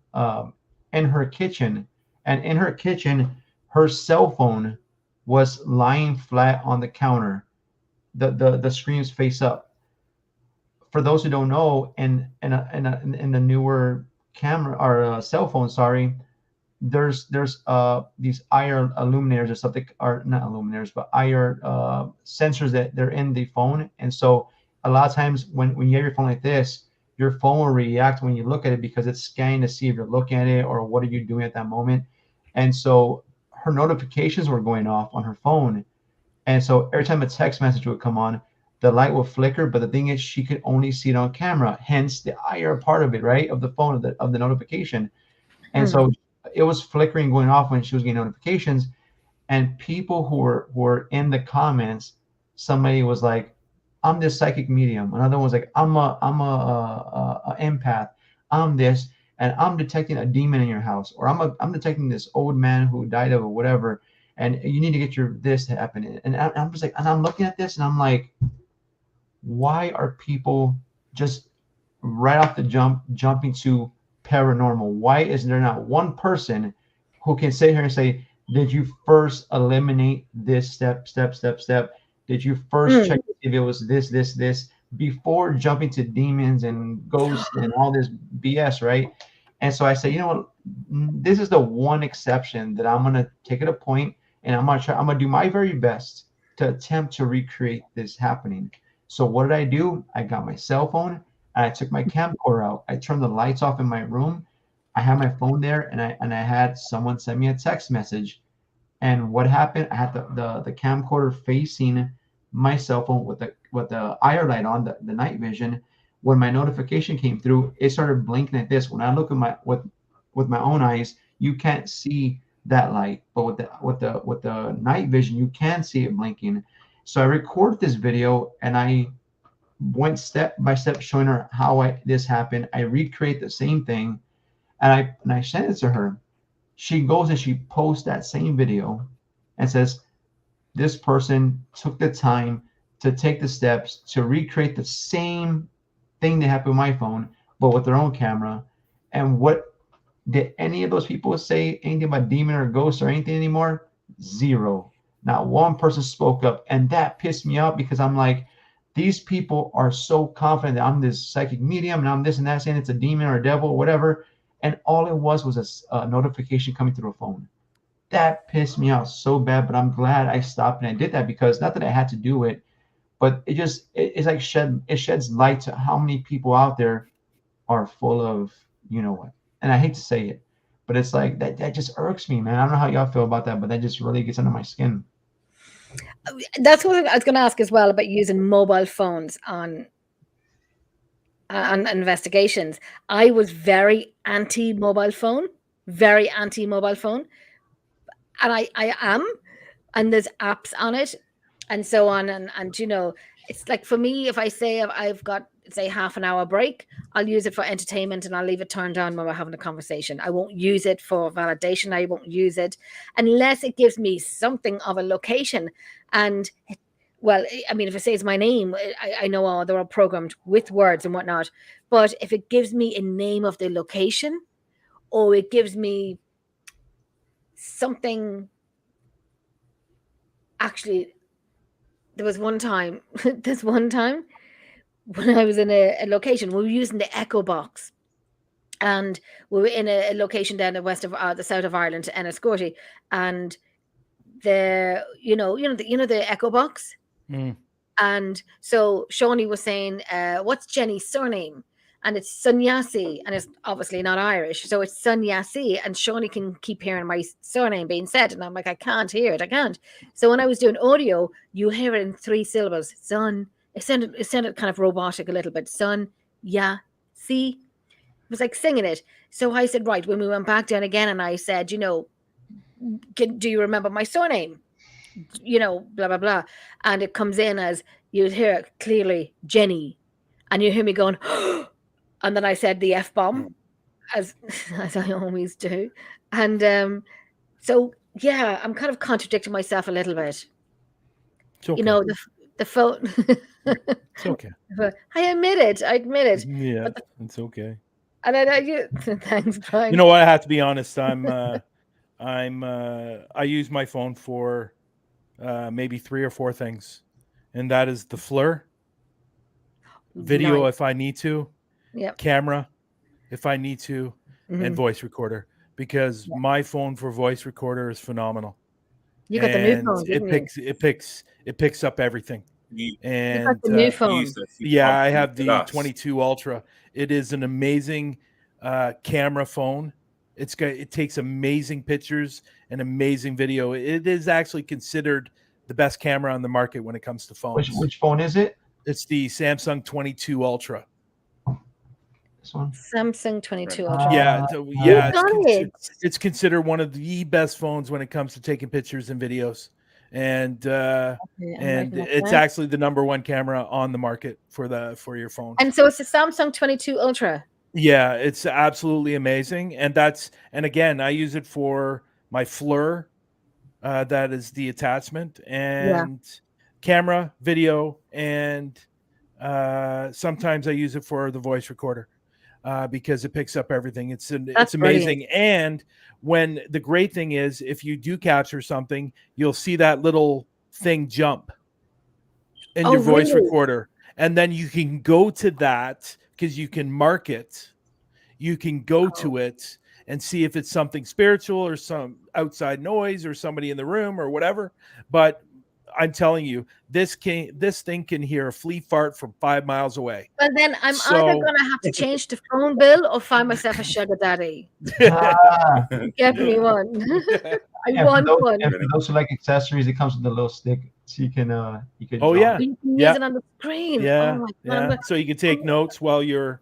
in her kitchen, and in her kitchen, her cell phone was lying flat on the counter. The screen's face up. For those who don't know, in the newer camera or cell phone, there's these IR illuminators or something, or not illuminators, but IR sensors that they're in the phone, and so a lot of times when you have your phone like this, your phone will react when you look at it because it's scanning to see if you're looking at it or what are you doing at that moment. And so her notifications were going off on her phone. And so every time a text message would come on, the light would flicker. But the thing is, she could only see it on camera, hence the IR part of it, right? Of the phone, of the notification. And so it was flickering, going off when she was getting notifications. And people who were in the comments, somebody was like, "I'm this psychic medium." Another one was like, I'm a empath. I'm this, and I'm detecting a demon in your house, or I'm detecting this old man who died of or whatever, and you need to get this to happen. And I'm just like, and I'm looking at this, and I'm like, why are people just right off the jumping to paranormal? Why is there not one person who can sit here and say, did you first eliminate this step? Did you first check if it was this before jumping to demons and ghosts and all this BS, right? And so I say, you know what? This is the one exception that I'm gonna take it a point, and I'm gonna do my very best to attempt to recreate this happening. So what did I do? I got my cell phone and I took my camcorder out. I turned the lights off in my room. I had my phone there, and I had someone send me a text message. And what happened? I had the camcorder facing my cell phone with the IR light on, the night vision. When my notification came through, it started blinking like this. When I look at with my own eyes, you can't see that light, but with the night vision, you can see it blinking. So I recorded this video, and I went step by step showing her how this happened. I recreate the same thing, and I sent it to her. She goes and she posts that same video and says, this person took the time to take the steps to recreate the same thing that happened with my phone, but with their own camera. And what did any of those people say anything about demon or ghost or anything anymore? Zero. Not one person spoke up. And that pissed me off, because I'm like, these people are so confident that I'm this psychic medium and I'm this and that, saying it's a demon or a devil or whatever. and all it was a notification coming through a phone. That pissed me off so bad, but I'm glad I stopped and I did that, because not that I had to do it, but it's like it sheds light to how many people out there are full of, you know what, and I hate to say it, but it's like that just irks me, man. I don't know how y'all feel about that, but that just really gets under my skin. That's what I was going to ask as well, about using mobile phones on investigations. I was very anti-mobile phone, and I am, and there's apps on it and so on, and you know, it's like, for me, if I say I've got, say, half an hour break, I'll use it for entertainment and I'll leave it turned on when we're having a conversation. I won't use it for validation. I won't use it unless it gives me something of a location. And well, I mean, if it says my name, I know they're all programmed with words and whatnot, but if it gives me a name of the location, or it gives me something, actually, there was one time when I was in a location, we were using the Echo Box, and we were in a location down the the south of Ireland, Enniscorthy, and the the Echo Box, and so Shawnee was saying, "What's Jenny's surname?" And it's Sunyasi, and it's obviously not Irish, so it's Sunyasi, and Shawnee can keep hearing my surname being said, and I'm like, I can't hear it, I can't. So when I was doing audio, you hear it in 3 syllables. Sun. It sounded kind of robotic a little bit. Sun, yeah, see. It was like singing it. So I said, right, when we went back down again, and I said, do you remember my surname? Blah, blah, blah. And it comes in as, you'd hear it clearly, Jenny. And you hear me going, and then I said the F-bomb, as I always do. And so, yeah, I'm kind of contradicting myself a little bit. Okay. The phone. It's okay. I admit it. Yeah, it's okay. And thanks, Brian. You know what? I have to be honest. I use my phone for maybe 3 or 4 things, and that is the FLIR, video if I need to, camera if I need to, and voice recorder, because my phone for voice recorder is phenomenal. You got the new phone, didn't you? It picks up everything. You got the new phone. I have the 22 Ultra. It is an amazing camera phone. It takes amazing pictures and amazing video. It is actually considered the best camera on the market when it comes to phones. Which phone is it? It's the Samsung 22 Ultra. This one? Samsung 22 Ultra. It's considered one of the best phones when it comes to taking pictures and videos. And it's actually the #1 camera on the market for your phone. And so it's the Samsung 22 Ultra. Yeah, it's absolutely amazing. And again, I use it for my FLIR. That is the attachment, and camera, video, and sometimes I use it for the voice recorder because it picks up everything. It's amazing. Brilliant. And when the great thing is, if you do capture something, you'll see that little thing jump in your voice recorder, and then you can go to that because you can mark it. You can go to it and see if it's something spiritual or some outside noise or somebody in the room or whatever. But I'm telling you, this thing can hear a flea fart from 5 miles away. Well, then I'm either going to have to change the phone bill or find myself a sugar daddy. Get me one. I want one. And for those who like accessories, it comes with a little stick, so you can you can use it on the screen. Yeah, so you can take notes while you're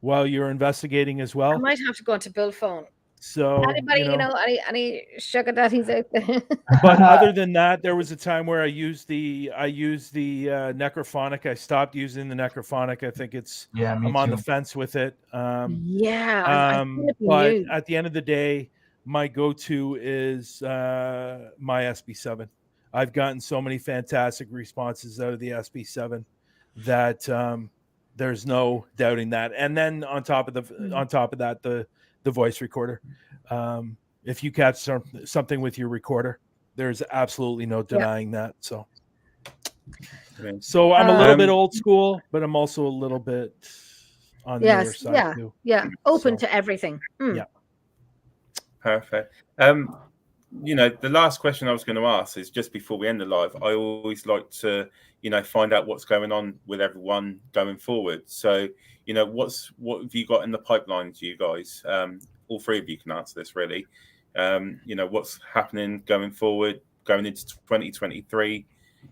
investigating as well. I might have to go into Bill phone. So anybody, any sugar daddies out there? But other than that, there was a time where I used the Necrophonic. I stopped using the Necrophonic. I think I'm on the fence with it. But at the end of the day, my go-to is my SB7. I've gotten so many fantastic responses out of the SB7 that there's no doubting that. And then on top of that, the voice recorder. If you catch something with your recorder, there's absolutely no denying that. So I'm a little bit old school, but I'm also a little bit on the other side too. Yeah, open to everything. Yeah, perfect. You know, the last question I was going to ask is just before we end the live. I always like to, you know, find out what's going on with everyone going forward. So, you know, what have you got in the pipeline to you guys? All three of you can answer this, really. You know, what's happening going forward, going into 2023?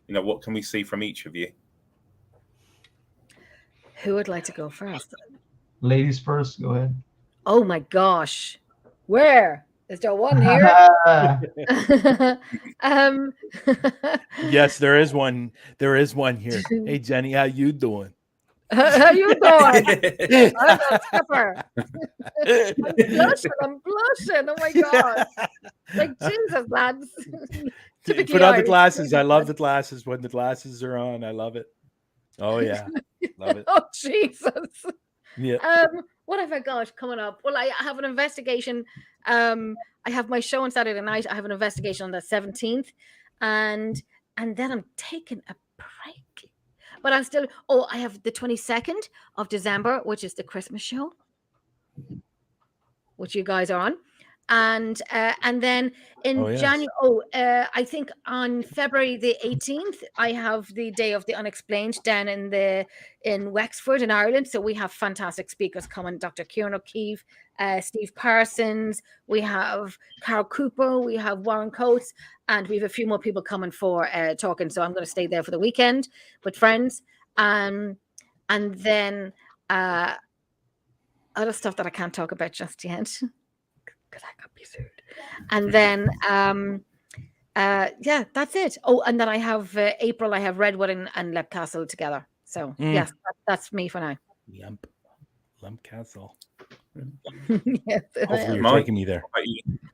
You know, what can we see from each of you? Who would like to go first? Ladies first, go ahead. Oh my gosh. Where? Is there one here? Yes, there is one. There is one here. Hey, Jenny, how you doing? How you doing? I'm a skipper. I'm blushing. Oh my god! Like Jesus, lads. Put on the glasses. I love the glasses. When the glasses are on, I love it. Oh yeah, love it. Oh Jesus. Yeah. What have I got coming up? Well, I have an investigation. I have my show on Saturday night. I have an investigation on the 17th, and then I'm taking a break. But I'm still. Oh, I have the 22nd of December, which is the Christmas show, which you guys are on, and then in January. I think on February the 18th, I have the Day of the Unexplained down in Wexford in Ireland. So we have fantastic speakers coming: Dr. Kieran O'Keefe, Steve Parsons. We have Carol Cooper. We have Warren Coates, and we have a few more people coming for talking. So I'm going to stay there for the weekend with friends, and then other stuff that I can't talk about just yet. Because I could be sued. And then, yeah, that's it. Oh, and then I have April, I have Redwood and Lep Castle together. So, yes, that's me for now. Yep. Lep Castle. Yes. Hopefully you're taking me there.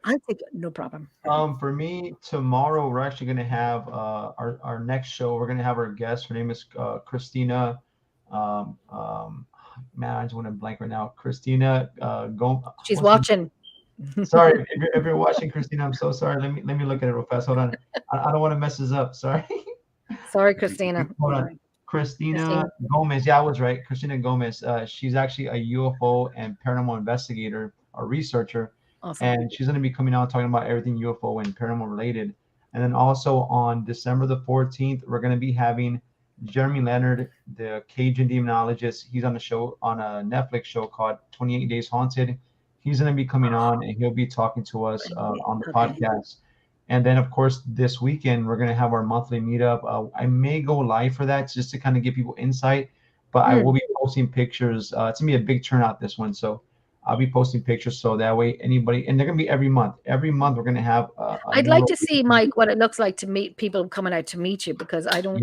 I'll take it, no problem. For me, tomorrow, we're actually going to have our next show. We're going to have our guest. Her name is Christina. Man, I just want to blank right now. Christina Gomez. She's watching. Sorry, if you're watching, Christina, I'm so sorry. Let me look at it real fast. Hold on. I don't want to mess this up. Sorry. Sorry, Christina. Hold on. Christina Gomez. Yeah, I was right. Christina Gomez. She's actually a UFO and paranormal investigator or researcher. Awesome. And she's going to be coming out talking about everything UFO and paranormal related. And then also on December the 14th, we're going to be having Jeremy Leonard, the Cajun demonologist. He's on a show, on a Netflix show called 28 Days Haunted. He's going to be coming on and he'll be talking to us on the podcast. And then, of course, this weekend, we're going to have our monthly meetup. I may go live for that just to kind of give people insight, but I will be posting pictures. It's going to be a big turnout, this one. So I'll be posting pictures so that way anybody, and they're going to be every month. Every month, we're going to have. I'd like to see, Mike, what it looks like to meet people coming out to meet you, because I don't.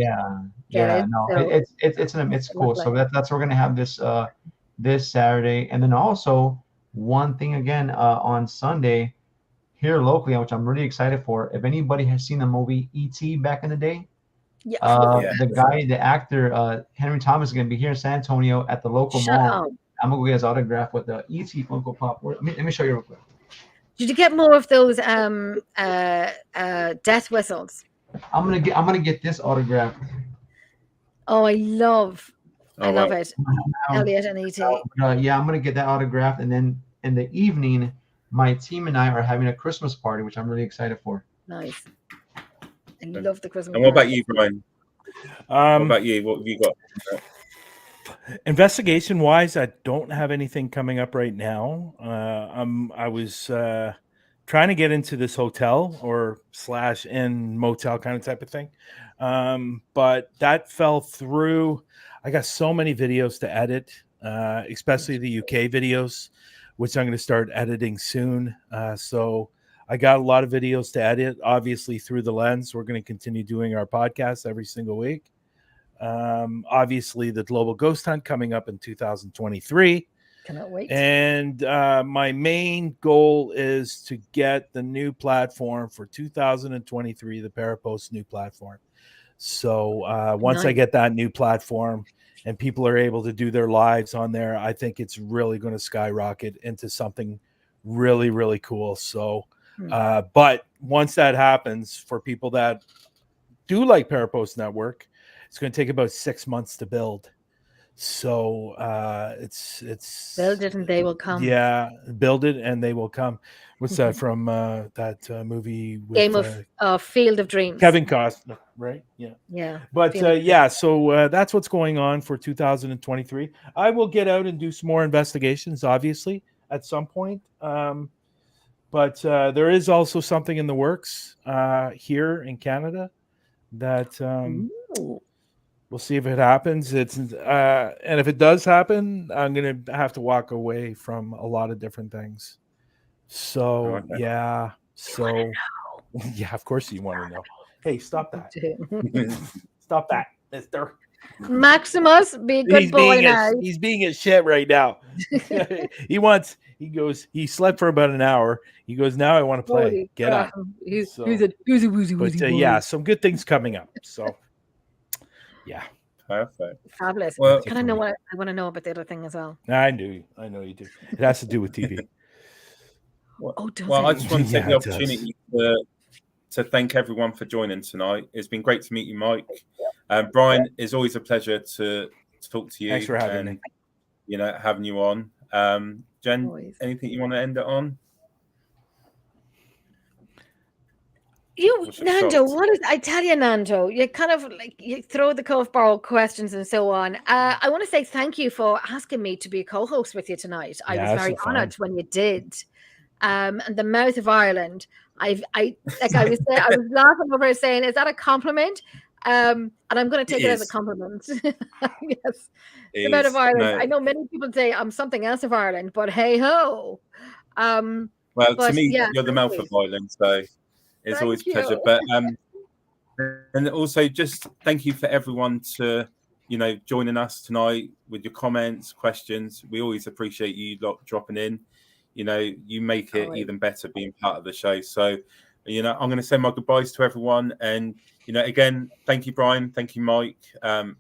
It's cool. So that's what we're going to have this Saturday. And then also, one thing again on Sunday here locally, which I'm really excited for. If anybody has seen the movie E.T. back in the day, the actor Henry Thomas is going to be here in San Antonio at the local mall. I'm gonna go get his autograph with the E.T. Funko Pop. Let me show you real quick. Did you get more of those death whistles? I'm gonna get this autograph. Oh, I love it. Elliot and E.T. Yeah, I'm gonna get that autograph, and then in the evening, my team and I are having a Christmas party, which I'm really excited for. Nice. I love the Christmas. And what about you, Brian? What about you? What have you got? Investigation wise, I don't have anything coming up right now. I was trying to get into this hotel or / in motel kind of type of thing, but that fell through. I got so many videos to edit, especially the UK videos, which I'm going to start editing soon. So I got a lot of videos to edit, obviously through the lens. We're going to continue doing our podcast every single week. Obviously the Global Ghost Hunt coming up in 2023. Cannot wait. And my main goal is to get the new platform for 2023, the Parapost new platform. So once I get that new platform and people are able to do their lives on there, I think it's really going to skyrocket into something really, really cool. So, but once that happens, for people that do like Parapost Network, it's going to take about 6 months to build. So it's build it and they will come. Yeah, build it and they will come. What's that from that movie with Game of Field of Dreams? Kevin Costner, right? Yeah. Yeah. But yeah, so that's what's going on for 2023. I will get out and do some more investigations, obviously, at some point. But there is also something in the works here in Canada that we'll see if it happens. It's and if it does happen, I'm gonna have to walk away from a lot of different things. So yeah, so yeah, of course you want to know. Hey, stop that! Stop that, Mister Maximus. Be a good boy now. He's being a shit right now. He slept for about an hour. He goes, now I want to play. Holy Get crap. up. He's So, a woozy but boy. yeah, some good things coming up. So yeah. Perfect. Fabulous. Well, Can I know what I want to know about the other thing as well? I know you do. It has to do with TV. Well, I just want to take the opportunity to thank everyone for joining tonight. It's been great to meet you, Mike. Brian, it's always a pleasure to talk to you. Thanks for having me. You know, having you on. Jen, Always. Anything you want to end it on? Nando, I tell you, Nando, you kind of like you throw the curveball questions and so on. I want to say thank you for asking me to be a co-host with you tonight. I was very honored when you did. And the Mouth of Ireland, I was laughing over saying, is that a compliment? And I'm going to take it as a compliment. Yes, the Mouth of Ireland. No. I know many people say I'm something else of Ireland, but hey ho. Well, to me, you're the Mouth of Ireland, so it's always a pleasure. But and also just thank you for everyone to joining us tonight with your comments, questions. We always appreciate you lot dropping in. You make it even better being part of the show. So, I'm going to say my goodbyes to everyone. And, again, thank you, Brian. Thank you, Mike. We're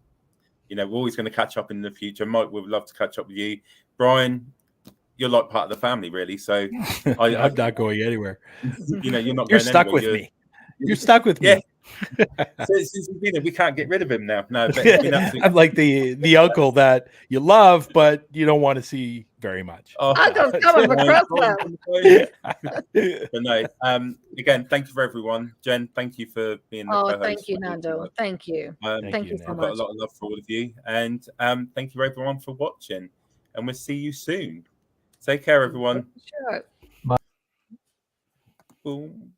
always going to catch up in the future. Mike, we would love to catch up with you. Brian, you're like part of the family, really. So I'm not going anywhere. You're not. You're stuck with me. You're stuck with me. Since we can't get rid of him now. No, but I'm like the uncle that you love, but you don't want to see very much. Uncle's coming across But no, again, thank you for everyone. Jen, thank you for being the co-host. Thank you, Nando. Thank you. Thank you so much. I've got a lot of love for all of you. And thank you everyone for watching. And we'll see you soon. Take care, everyone. Sure. Boom.